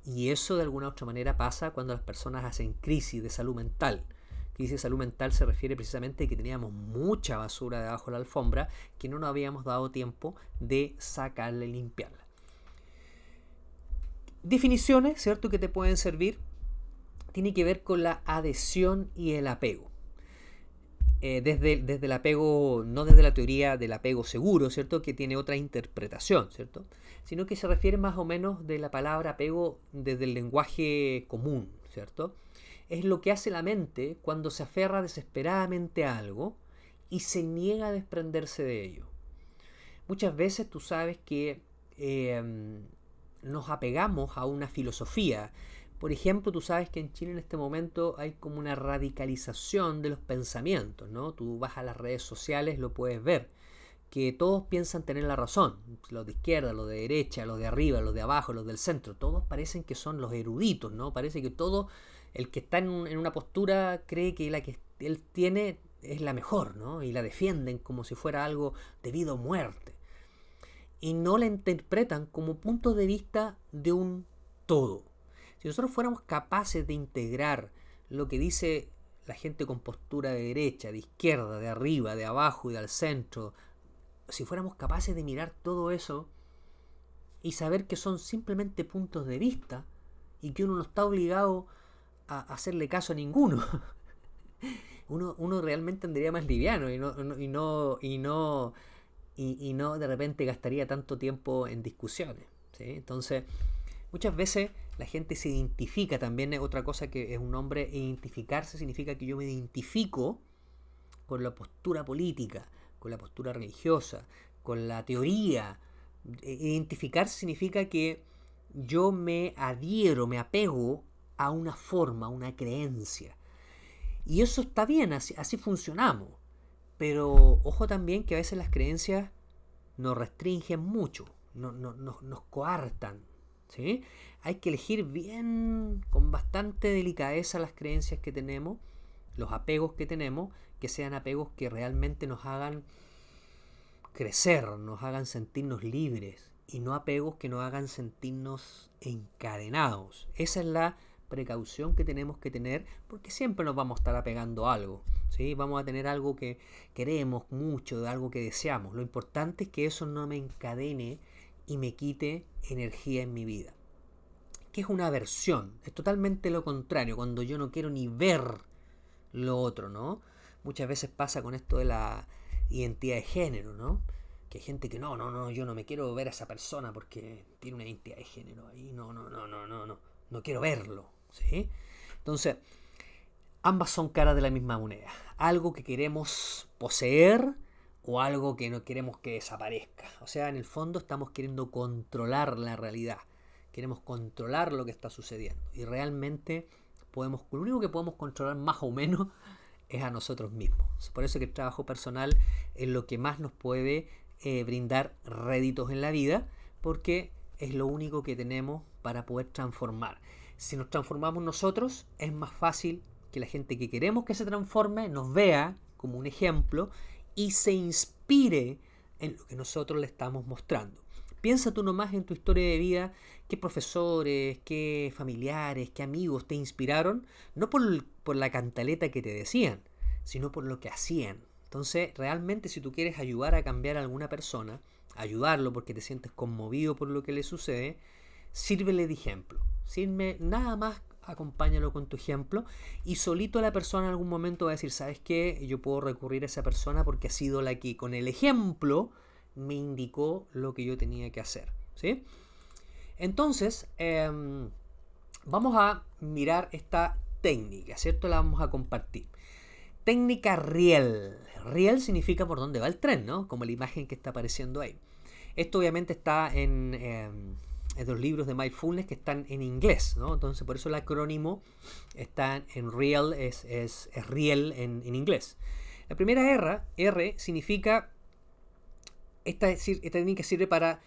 Y eso de alguna u otra manera pasa cuando las personas hacen crisis de salud mental. Crisis de salud mental se refiere precisamente a que teníamos mucha basura debajo de la alfombra que no nos habíamos dado tiempo de sacarla y limpiarla. Definiciones, ¿cierto?, que te pueden servir. Tiene que ver con la adhesión y el apego. Desde el apego, no desde la teoría del apego seguro, ¿cierto?, que tiene otra interpretación, ¿cierto?, sino que se refiere más o menos de la palabra apego desde el lenguaje común, ¿cierto? Es lo que hace la mente cuando se aferra desesperadamente a algo y se niega a desprenderse de ello. Muchas veces tú sabes que nos apegamos a una filosofía. Por ejemplo, tú sabes que en Chile en este momento hay como una radicalización de los pensamientos, ¿no? Tú vas a las redes sociales, lo puedes ver, que todos piensan tener la razón. Los de izquierda, los de derecha, los de arriba, los de abajo, los del centro, todos parecen que son los eruditos, ¿no? Parece que todo el que está en una postura cree que la que él tiene es la mejor, ¿no? Y la defienden como si fuera algo de vida o muerte. Y no la interpretan como punto de vista de un todo. Si nosotros fuéramos capaces de integrar lo que dice la gente con postura de derecha, de izquierda, de arriba, de abajo y del centro, si fuéramos capaces de mirar todo eso y saber que son simplemente puntos de vista y que uno no está obligado a hacerle caso a ninguno, uno realmente andaría más liviano y no de repente gastaría tanto tiempo en discusiones, ¿sí? Entonces, muchas veces la gente se identifica, también es otra cosa que es un nombre, identificarse significa que yo me identifico con la postura política, con la postura religiosa, con la teoría. Identificarse significa que yo me adhiero, me apego a una forma, a una creencia. Y eso está bien, así funcionamos. Pero ojo también que a veces las creencias nos restringen mucho, nos coartan, ¿sí? Hay que elegir bien, con bastante delicadeza las creencias que tenemos, los apegos que tenemos, que sean apegos que realmente nos hagan crecer, nos hagan sentirnos libres y no apegos que nos hagan sentirnos encadenados. Esa es la precaución que tenemos que tener, porque siempre nos vamos a estar apegando a algo, ¿sí? Vamos a tener algo que queremos mucho, de algo que deseamos. Lo importante es que eso no me encadene y me quite energía en mi vida. ¿Qué es una aversión? Es totalmente lo contrario, cuando yo no quiero ni ver lo otro, ¿no? Muchas veces pasa con esto de identidad de género, ¿no? Que hay gente que no, yo no me quiero ver a esa persona porque tiene una identidad de género ahí, no quiero verlo, ¿sí? Entonces, ambas son caras de la misma moneda. Algo que queremos poseer o algo que no queremos que desaparezca. O sea, en el fondo estamos queriendo controlar la realidad. Queremos controlar lo que está sucediendo. Y realmente lo único que podemos controlar más o menos es a nosotros mismos. Por eso que el trabajo personal es lo que más nos puede brindar réditos en la vida, porque es lo único que tenemos para poder transformar. Si nos transformamos nosotros, es más fácil que la gente que queremos que se transforme nos vea como un ejemplo y se inspire en lo que nosotros le estamos mostrando. Piensa tú nomás en tu historia de vida, qué profesores, qué familiares, qué amigos te inspiraron, no por la cantaleta que te decían, sino por lo que hacían. Entonces, realmente si tú quieres ayudar a cambiar a alguna persona, ayudarlo porque te sientes conmovido por lo que le sucede, sírvele de ejemplo. Sirve nada más, acompáñalo con tu ejemplo y solito la persona en algún momento va a decir, ¿sabes qué? Yo puedo recurrir a esa persona porque ha sido la que con el ejemplo me indicó lo que yo tenía que hacer, ¿sí? Entonces, vamos a mirar esta técnica, ¿cierto? La vamos a compartir. Técnica Riel. Riel significa por dónde va el tren, ¿no? Como la imagen que está apareciendo ahí. Esto obviamente está en los libros de Mindfulness que están en inglés, ¿no? Entonces por eso el acrónimo está en Riel, es Riel en inglés. La primera R significa, esta técnica sirve para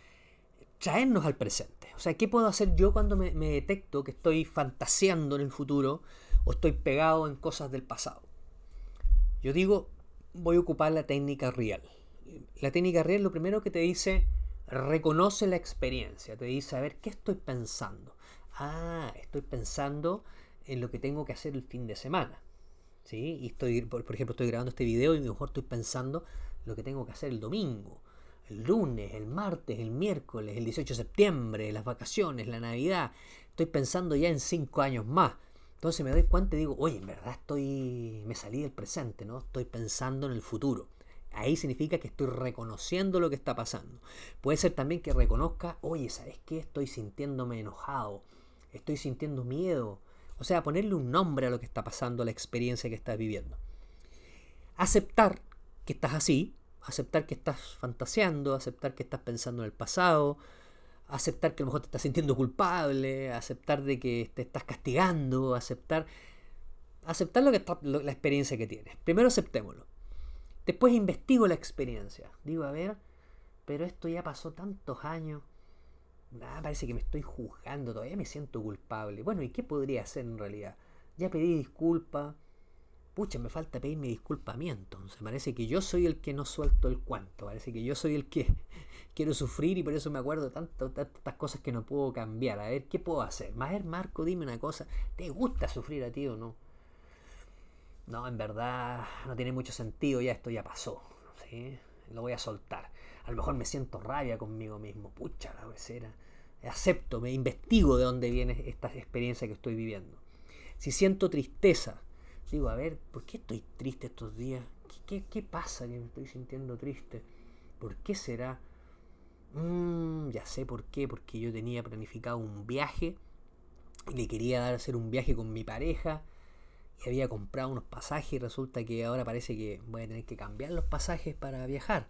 traernos al presente. O sea, ¿qué puedo hacer yo cuando me detecto que estoy fantaseando en el futuro o estoy pegado en cosas del pasado? Yo digo, voy a ocupar la técnica Riel. La técnica Riel lo primero que te dice, reconoce la experiencia. Te dice, a ver, ¿qué estoy pensando? Ah, estoy pensando en lo que tengo que hacer el fin de semana. ¿Sí? Y por ejemplo, estoy grabando este video y a lo mejor estoy pensando lo que tengo que hacer el domingo, el lunes, el martes, el miércoles, el 18 de septiembre, las vacaciones, la Navidad. Estoy pensando ya en 5 años más. Entonces me doy cuenta y digo, oye, en verdad me salí del presente, ¿no? Estoy pensando en el futuro. Ahí significa que estoy reconociendo lo que está pasando. Puede ser también que reconozca, oye, ¿sabes qué? Estoy sintiéndome enojado, estoy sintiendo miedo. O sea, ponerle un nombre a lo que está pasando, a la experiencia que estás viviendo. Aceptar que estás así, aceptar que estás fantaseando, aceptar que estás pensando en el pasado, aceptar que a lo mejor te estás sintiendo culpable, aceptar de que te estás castigando, aceptar la experiencia que tienes. Primero aceptémoslo. Después investigo la experiencia. Digo, a ver, pero esto ya pasó tantos años. Parece que me estoy juzgando, todavía me siento culpable. Bueno, ¿y qué podría hacer en realidad? Ya pedí disculpas. Pucha, me falta pedirme disculpas a mí entonces. Parece que yo soy el que no suelto el cuento. Parece que yo soy el que quiero sufrir y por eso me acuerdo de tantas cosas que no puedo cambiar. A ver, ¿qué puedo hacer? A ver, Marco, dime una cosa. ¿Te gusta sufrir a ti o no? No, en verdad no tiene mucho sentido. Ya esto ya pasó. ¿Sí? Lo voy a soltar. A lo mejor me siento rabia conmigo mismo. Pucha, la becera. Acepto, me investigo de dónde viene esta experiencia que estoy viviendo. Si siento tristeza, digo, a ver, ¿por qué estoy triste estos días? ¿Qué pasa que me estoy sintiendo triste? ¿Por qué será? Ya sé por qué. Porque yo tenía planificado un viaje y le quería hacer un viaje con mi pareja y había comprado unos pasajes y resulta que ahora parece que voy a tener que cambiar los pasajes para viajar.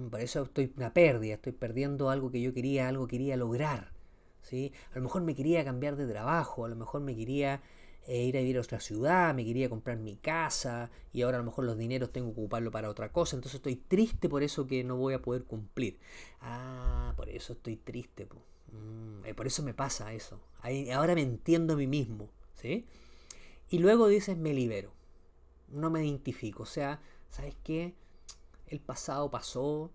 Por eso estoy una pérdida, estoy perdiendo algo que yo quería, algo que quería lograr. ¿Sí? A lo mejor me quería cambiar de trabajo, a lo mejor me quería ir a vivir a otra ciudad, me quería comprar mi casa y ahora a lo mejor los dineros tengo que ocuparlo para otra cosa, entonces estoy triste por eso que no voy a poder cumplir. Ah, por eso estoy triste. Por eso me pasa eso. Ahora me entiendo a mí mismo. ¿Sí? Y luego dices, me libero. No me identifico. O sea, ¿sabes qué? El pasado pasó,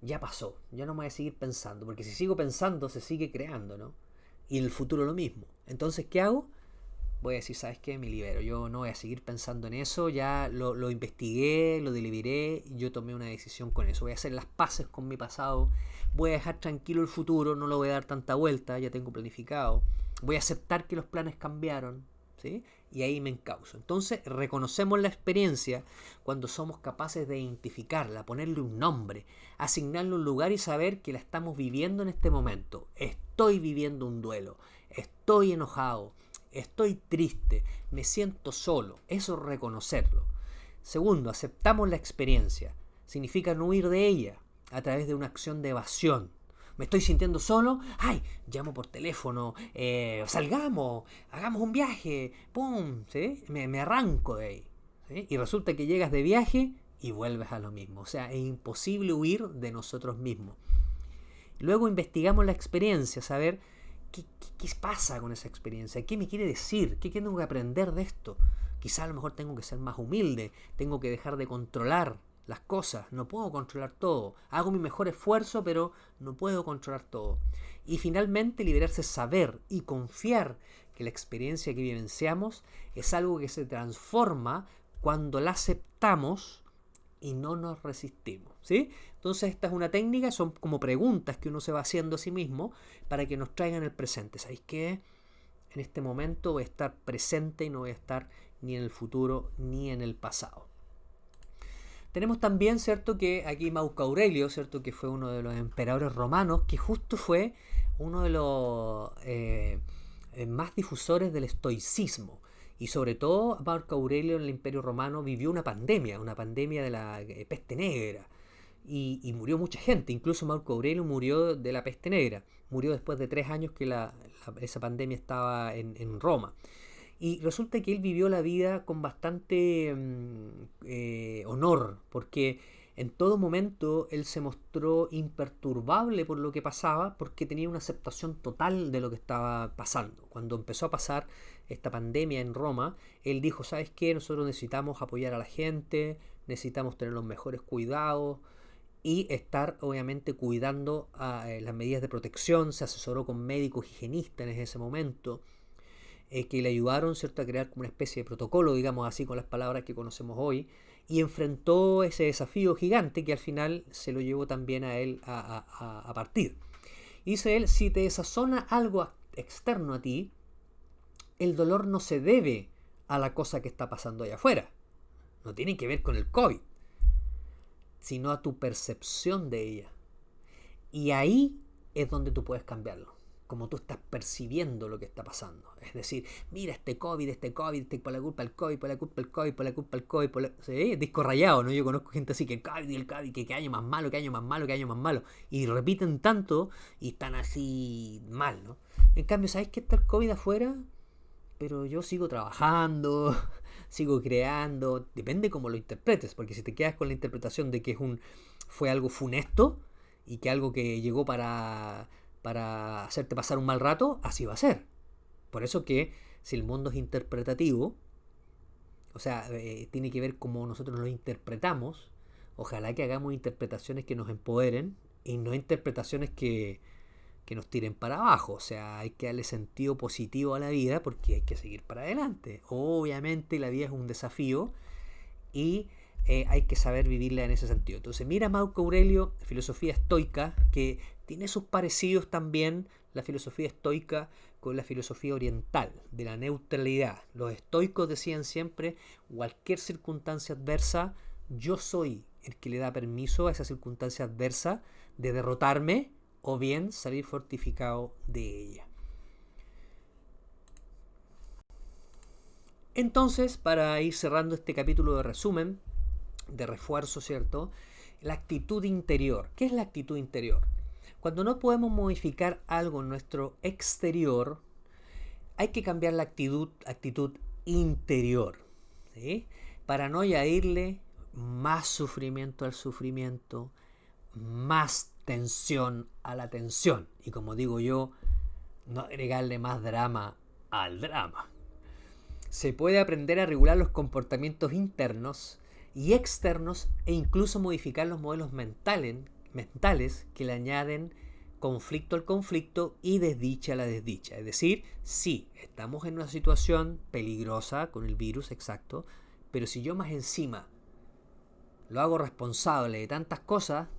ya pasó. Ya no me voy a seguir pensando, porque si sigo pensando se sigue creando, ¿no? Y en el futuro lo mismo. Entonces, ¿qué hago? Voy a decir, ¿sabes qué? Me libero. Yo no voy a seguir pensando en eso. Ya lo investigué, lo deliberé y yo tomé una decisión con eso. Voy a hacer las paces con mi pasado. Voy a dejar tranquilo el futuro. No lo voy a dar tanta vuelta. Ya tengo planificado. Voy a aceptar que los planes cambiaron. ¿Sí? y ahí me encauzo. Entonces reconocemos la experiencia cuando somos capaces de identificarla, ponerle un nombre, asignarle un lugar y saber que la estamos viviendo en este momento. Estoy viviendo un duelo, estoy enojado, estoy triste, me siento solo. Eso es reconocerlo. Segundo, aceptamos la experiencia. Significa no huir de ella a través de una acción de evasión. Me estoy sintiendo solo, ¡ay! Llamo por teléfono, salgamos, hagamos un viaje, ¡pum! ¿Sí? Me arranco de ahí. ¿Sí? Y resulta que llegas de viaje y vuelves a lo mismo. O sea, es imposible huir de nosotros mismos. Luego investigamos la experiencia, saber qué pasa con esa experiencia, qué me quiere decir, qué tengo que aprender de esto. Quizá a lo mejor tengo que ser más humilde, tengo que dejar de controlar las cosas, no puedo controlar todo. Hago mi mejor esfuerzo, pero no puedo controlar todo. Y finalmente liberarse, saber y confiar que la experiencia que vivenciamos es algo que se transforma cuando la aceptamos y no nos resistimos, ¿sí? Entonces esta es una técnica, son como preguntas que uno se va haciendo a sí mismo para que nos traigan el presente. ¿Sabéis qué? En este momento voy a estar presente y no voy a estar ni en el futuro ni en el pasado. Tenemos también, ¿cierto?, que aquí Marco Aurelio, ¿cierto?, que fue uno de los emperadores romanos, que justo fue uno de los más difusores del estoicismo. Y sobre todo, Marco Aurelio en el Imperio Romano vivió una pandemia de la peste negra. Y murió mucha gente, incluso Marco Aurelio murió de la peste negra. Murió después de 3 años que esa pandemia estaba en Roma. Y resulta que él vivió la vida con bastante honor, porque en todo momento él se mostró imperturbable por lo que pasaba, porque tenía una aceptación total de lo que estaba pasando. Cuando empezó a pasar esta pandemia en Roma, él dijo, ¿sabes qué? Nosotros necesitamos apoyar a la gente, necesitamos tener los mejores cuidados y estar obviamente cuidando las medidas de protección. Se asesoró con médicos higienistas en ese momento, que le ayudaron, ¿cierto?, a crear como una especie de protocolo, digamos así, con las palabras que conocemos hoy, y enfrentó ese desafío gigante que al final se lo llevó también a él a partir. Y dice él, si te desazona algo externo a ti, el dolor no se debe a la cosa que está pasando allá afuera. No tiene que ver con el COVID, sino a tu percepción de ella. Y ahí es donde tú puedes cambiarlo, como tú estás percibiendo lo que está pasando. Es decir, mira este COVID, por la culpa del COVID, por la culpa del COVID, por la culpa del COVID, ¿sí? Disco rayado, ¿no? Yo conozco gente así que el COVID, que año más malo, que año más malo, que año más malo. Y repiten tanto y están así mal, ¿no? En cambio, ¿sabes que está el COVID afuera? Pero yo sigo trabajando, sigo creando, depende cómo lo interpretes, porque si te quedas con la interpretación de que fue algo funesto y que algo que llegó para hacerte pasar un mal rato, así va a ser. Por eso que si el mundo es interpretativo, o sea, tiene que ver cómo nosotros lo interpretamos, ojalá que hagamos interpretaciones que nos empoderen y no interpretaciones que nos tiren para abajo. O sea, hay que darle sentido positivo a la vida porque hay que seguir para adelante. Obviamente la vida es un desafío y hay que saber vivirla en ese sentido. Entonces mira Marco Aurelio, filosofía estoica, que tiene sus parecidos también la filosofía estoica con la filosofía oriental, de la neutralidad. Los estoicos decían siempre, cualquier circunstancia adversa, yo soy el que le da permiso a esa circunstancia adversa de derrotarme o bien salir fortificado de ella. Entonces, para ir cerrando este capítulo de resumen, de refuerzo, ¿cierto? La actitud interior. ¿Qué es la actitud interior? Cuando no podemos modificar algo en nuestro exterior, hay que cambiar la actitud interior, ¿sí? Para no añadirle más sufrimiento al sufrimiento, más tensión a la tensión. Y como digo yo, no agregarle más drama al drama. Se puede aprender a regular los comportamientos internos y externos e incluso modificar los modelos mentales que le añaden conflicto al conflicto y desdicha a la desdicha. Es decir, sí, estamos en una situación peligrosa con el virus, exacto, pero si yo más encima lo hago responsable de tantas cosas,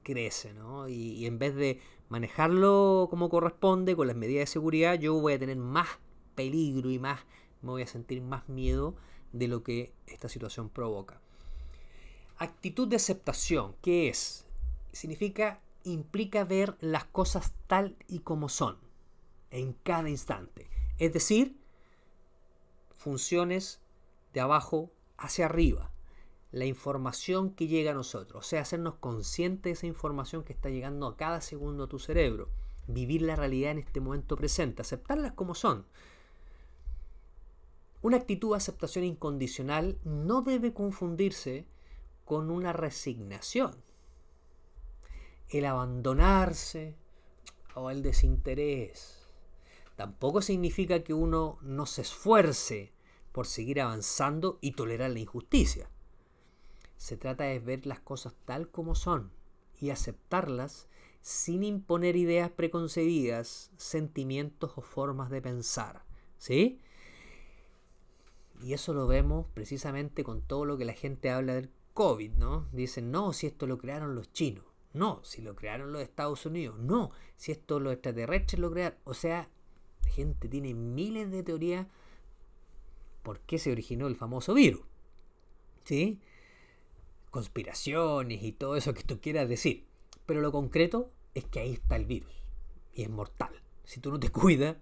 crece, ¿no? Y en vez de manejarlo como corresponde, con las medidas de seguridad, yo voy a tener más peligro y más me voy a sentir más miedo de lo que esta situación provoca. Actitud de aceptación, ¿qué es? Implica ver las cosas tal y como son, en cada instante. Es decir, funciones de abajo hacia arriba. La información que llega a nosotros, o sea, hacernos conscientes de esa información que está llegando a cada segundo a tu cerebro. Vivir la realidad en este momento presente, aceptarlas como son. Una actitud de aceptación incondicional no debe confundirse con una resignación. El abandonarse o el desinterés tampoco significa que uno no se esfuerce por seguir avanzando y tolerar la injusticia. Se trata de ver las cosas tal como son y aceptarlas sin imponer ideas preconcebidas, sentimientos o formas de pensar. ¿Sí? Y eso lo vemos precisamente con todo lo que la gente habla del COVID, ¿no? Dicen, no, si esto lo crearon los chinos. No, si lo crearon los Estados Unidos. No, si esto los extraterrestres lo crearon. O sea, la gente tiene miles de teorías por qué se originó el famoso virus. ¿Sí? Conspiraciones y todo eso que tú quieras decir. Pero lo concreto es que ahí está el virus. Y es mortal. Si tú no te cuidas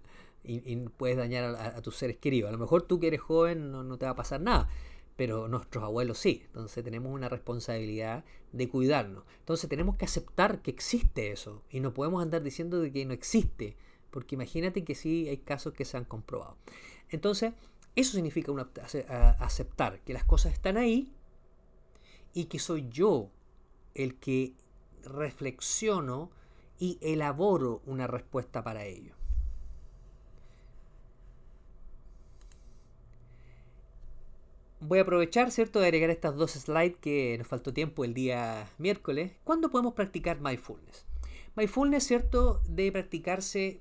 y puedes dañar a tus seres queridos. A lo mejor tú que eres joven no te va a pasar nada. Pero nuestros abuelos sí. Entonces tenemos una responsabilidad de cuidarnos. Entonces tenemos que aceptar que existe eso. Y no podemos andar diciendo de que no existe. Porque imagínate que sí hay casos que se han comprobado. Entonces, eso significa aceptar que las cosas están ahí y que soy yo el que reflexiono y elaboro una respuesta para ello. Voy a aprovechar, ¿cierto?, de agregar estas dos slides que nos faltó tiempo el día miércoles. ¿Cuándo podemos practicar mindfulness? Mindfulness, ¿cierto?, debe practicarse,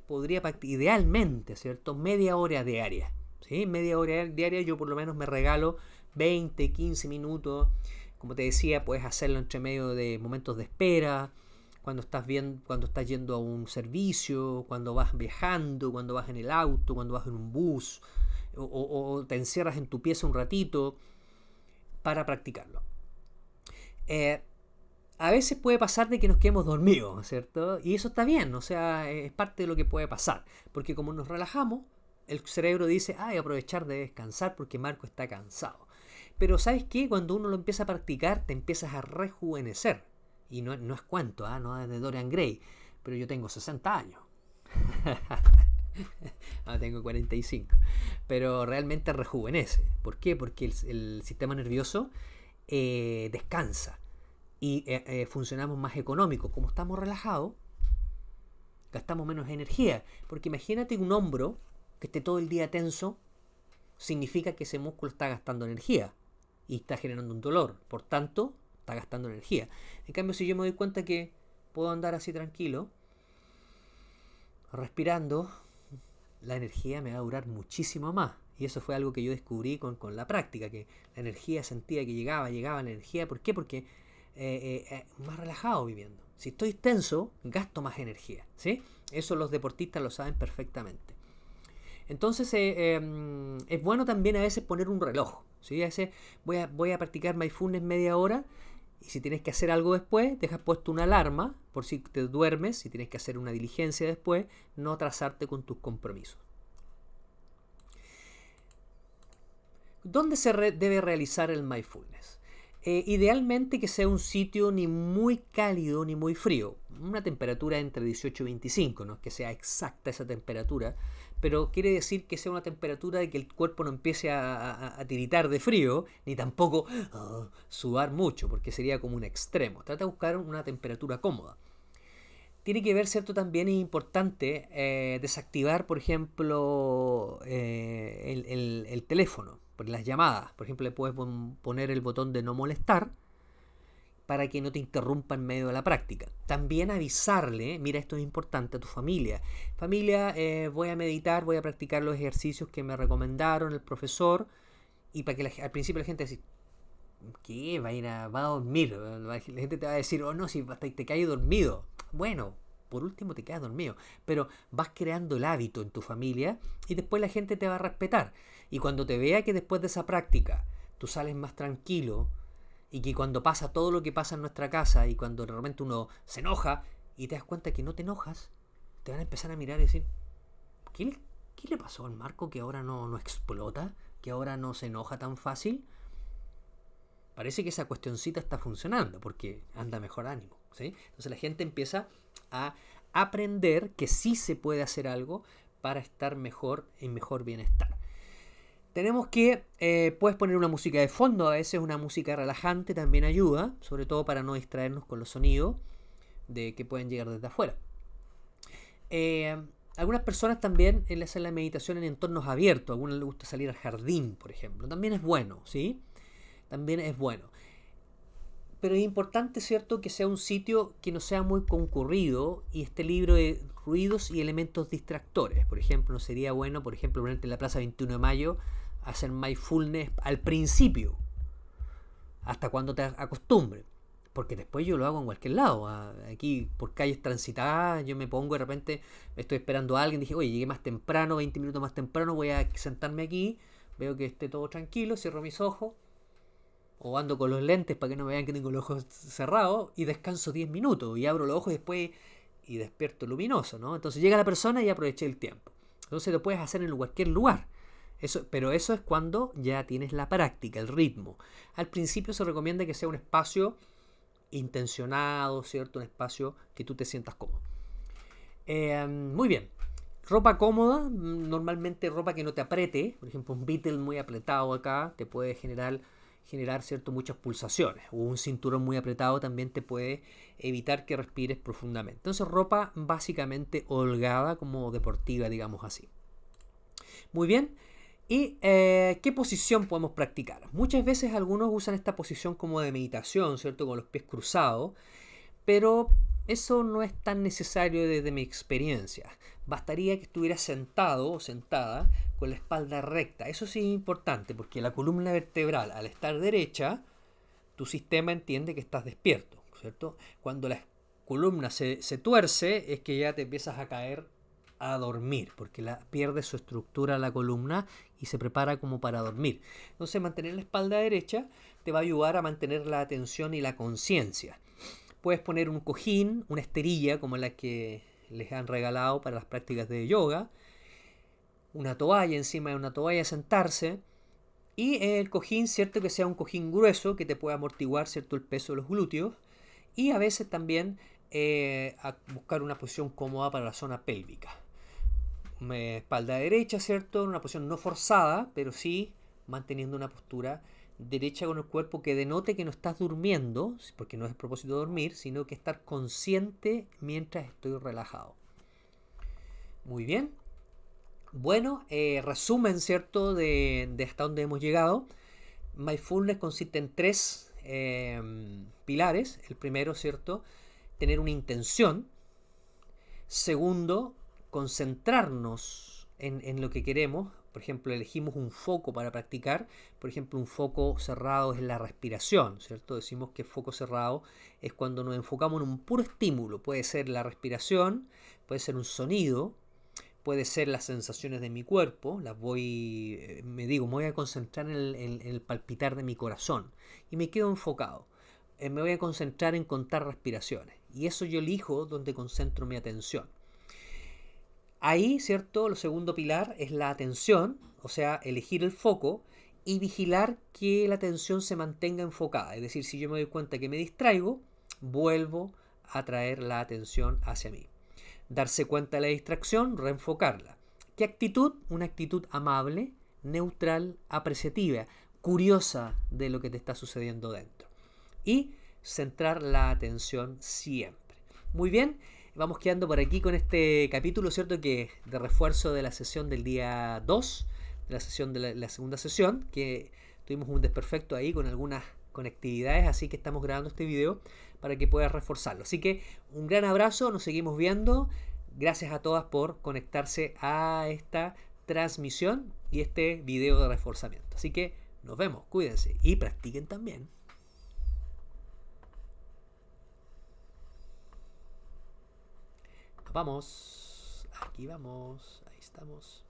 idealmente, ¿cierto?, media hora diaria. ¿Sí? Media hora diaria, yo por lo menos me regalo 20, 15 minutos. Como te decía, puedes hacerlo entre medio de momentos de espera, cuando estás yendo a un servicio, cuando vas viajando, cuando vas en el auto, cuando vas en un bus, o te encierras en tu pieza un ratito para practicarlo. A veces puede pasar de que nos quedemos dormidos, ¿cierto? Y eso está bien, o sea, es parte de lo que puede pasar, porque como nos relajamos, el cerebro dice, hay que aprovechar de descansar porque Marco está cansado. Pero ¿sabes qué? Cuando uno lo empieza a practicar, te empiezas a rejuvenecer. Y no es cuento, no es de Dorian Gray. Pero yo tengo 60 años. Tengo 45. Pero realmente rejuvenece. ¿Por qué? Porque el sistema nervioso descansa. Y funcionamos más económicos. Como estamos relajados, gastamos menos energía. Porque imagínate un hombro que esté todo el día tenso, significa que ese músculo está gastando energía y está generando un dolor, por tanto está gastando energía. En cambio, si yo me doy cuenta que puedo andar así tranquilo, respirando, la energía me va a durar muchísimo más. Y eso fue algo que yo descubrí con la práctica, que la energía sentía que llegaba la energía. ¿Por qué? Porque más relajado viviendo. Si estoy tenso, gasto más energía, ¿sí? Eso los deportistas lo saben perfectamente. Entonces es bueno también a veces poner un reloj, ¿sí? A veces voy a practicar mindfulness media hora y si tienes que hacer algo después, dejas puesto una alarma por si te duermes, si tienes que hacer una diligencia después, no atrasarte con tus compromisos. ¿Dónde se debe realizar el mindfulness? Idealmente que sea un sitio ni muy cálido ni muy frío, una temperatura entre 18 y 25, no es que sea exacta esa temperatura, pero quiere decir que sea una temperatura de que el cuerpo no empiece a tiritar de frío, ni tampoco sudar mucho, porque sería como un extremo. Trata de buscar una temperatura cómoda. Tiene que ver, ¿cierto? También es importante desactivar, por ejemplo, el teléfono, por las llamadas. Por ejemplo, le puedes poner el botón de no molestar para que no te interrumpa en medio de la práctica. También avisarle, mira, esto es importante, a tu familia. Familia, voy a meditar, voy a practicar los ejercicios que me recomendaron el profesor, y para que al principio la gente dice, ¿qué? Va a dormir. La gente te va a decir, oh no, si te caes dormido. Bueno, por último te quedas dormido, pero vas creando el hábito en tu familia y después la gente te va a respetar. Y cuando te vea que después de esa práctica tú sales más tranquilo y que cuando pasa todo lo que pasa en nuestra casa y cuando realmente uno se enoja y te das cuenta que no te enojas, te van a empezar a mirar y decir, ¿qué le pasó al Marco que ahora no explota? ¿Que ahora no se enoja tan fácil? Parece que esa cuestioncita está funcionando porque anda mejor ánimo, ¿sí? Entonces la gente empieza a aprender que sí se puede hacer algo para estar mejor, en mejor bienestar. Tenemos que, puedes poner una música de fondo, a veces una música relajante también ayuda, sobre todo para no distraernos con los sonidos que pueden llegar desde afuera. Algunas personas también hacen la meditación en entornos abiertos, a algunos les gusta salir al jardín, por ejemplo, también es bueno, ¿sí? También es bueno. Pero es importante, ¿cierto?, que sea un sitio que no sea muy concurrido y esté libre de ruidos y elementos distractores. Por ejemplo, no sería bueno, por ejemplo, ponerte en la Plaza 21 de Mayo hacer mindfulness al principio, hasta cuando te acostumbres. Porque después yo lo hago en cualquier lado. Aquí por calles transitadas, yo me pongo de repente, estoy esperando a alguien, dije, oye, llegué más temprano, 20 minutos más temprano, voy a sentarme aquí, veo que esté todo tranquilo, cierro mis ojos, o ando con los lentes para que no me vean que tengo los ojos cerrados, y descanso 10 minutos, y abro los ojos y después y despierto luminoso, ¿no? Entonces llega la persona y aproveché el tiempo. Entonces lo puedes hacer en cualquier lugar. Pero eso es cuando ya tienes la práctica, el ritmo. Al principio se recomienda que sea un espacio intencionado, ¿cierto? Un espacio que tú te sientas cómodo. Muy bien. Ropa cómoda, normalmente ropa que no te apriete. Por ejemplo, un Beatle muy apretado acá te puede generar cierto, muchas pulsaciones. O un cinturón muy apretado también te puede evitar que respires profundamente. Entonces, ropa básicamente holgada, como deportiva, digamos así. Muy bien. ¿Y qué posición podemos practicar? Muchas veces algunos usan esta posición como de meditación, ¿cierto? Con los pies cruzados, pero eso no es tan necesario desde mi experiencia. Bastaría que estuvieras sentado o sentada con la espalda recta. Eso sí es importante porque la columna vertebral, al estar derecha, tu sistema entiende que estás despierto, ¿cierto? Cuando la columna se tuerce es que ya te empiezas a caer a dormir, porque pierde su estructura la columna y se prepara como para dormir. Entonces mantener la espalda derecha te va a ayudar a mantener la atención y la conciencia. Puedes poner un cojín, una esterilla como la que les han regalado para las prácticas de yoga, una toalla, encima de una toalla sentarse, y el cojín, cierto, que sea un cojín grueso que te pueda amortiguar, cierto, el peso de los glúteos, y a veces también a buscar una posición cómoda para la zona pélvica. Espalda derecha, ¿cierto? Una posición no forzada, pero sí manteniendo una postura derecha con el cuerpo que denote que no estás durmiendo, porque no es el propósito de dormir, sino que estar consciente mientras estoy relajado. Muy bien. Bueno, resumen, ¿cierto?, de hasta dónde hemos llegado. Mindfulness consiste en 3 pilares. El primero, ¿cierto?, tener una intención. Segundo, concentrarnos en lo que queremos. Por ejemplo, elegimos un foco para practicar. Por ejemplo, un foco cerrado es la respiración, ¿cierto? Decimos que foco cerrado es cuando nos enfocamos en un puro estímulo. Puede ser la respiración, puede ser un sonido, puede ser las sensaciones de mi cuerpo. Me voy a concentrar en el palpitar de mi corazón y me quedo enfocado. Me voy a concentrar en contar respiraciones y eso yo elijo donde concentro mi atención. Ahí, ¿cierto? Lo segundo pilar es la atención, o sea, elegir el foco y vigilar que la atención se mantenga enfocada. Es decir, si yo me doy cuenta que me distraigo, vuelvo a traer la atención hacia mí. Darse cuenta de la distracción, reenfocarla. ¿Qué actitud? Una actitud amable, neutral, apreciativa, curiosa de lo que te está sucediendo dentro. Y centrar la atención siempre. Muy bien. Vamos quedando por aquí con este capítulo, ¿cierto? Que de refuerzo de la sesión del día 2, de la sesión de la segunda sesión, que tuvimos un desperfecto ahí con algunas conectividades, así que estamos grabando este video para que puedas reforzarlo. Así que un gran abrazo, nos seguimos viendo. Gracias a todas por conectarse a esta transmisión y este video de reforzamiento. Así que nos vemos, cuídense y practiquen también. vamos. Aquí vamos. Ahí estamos.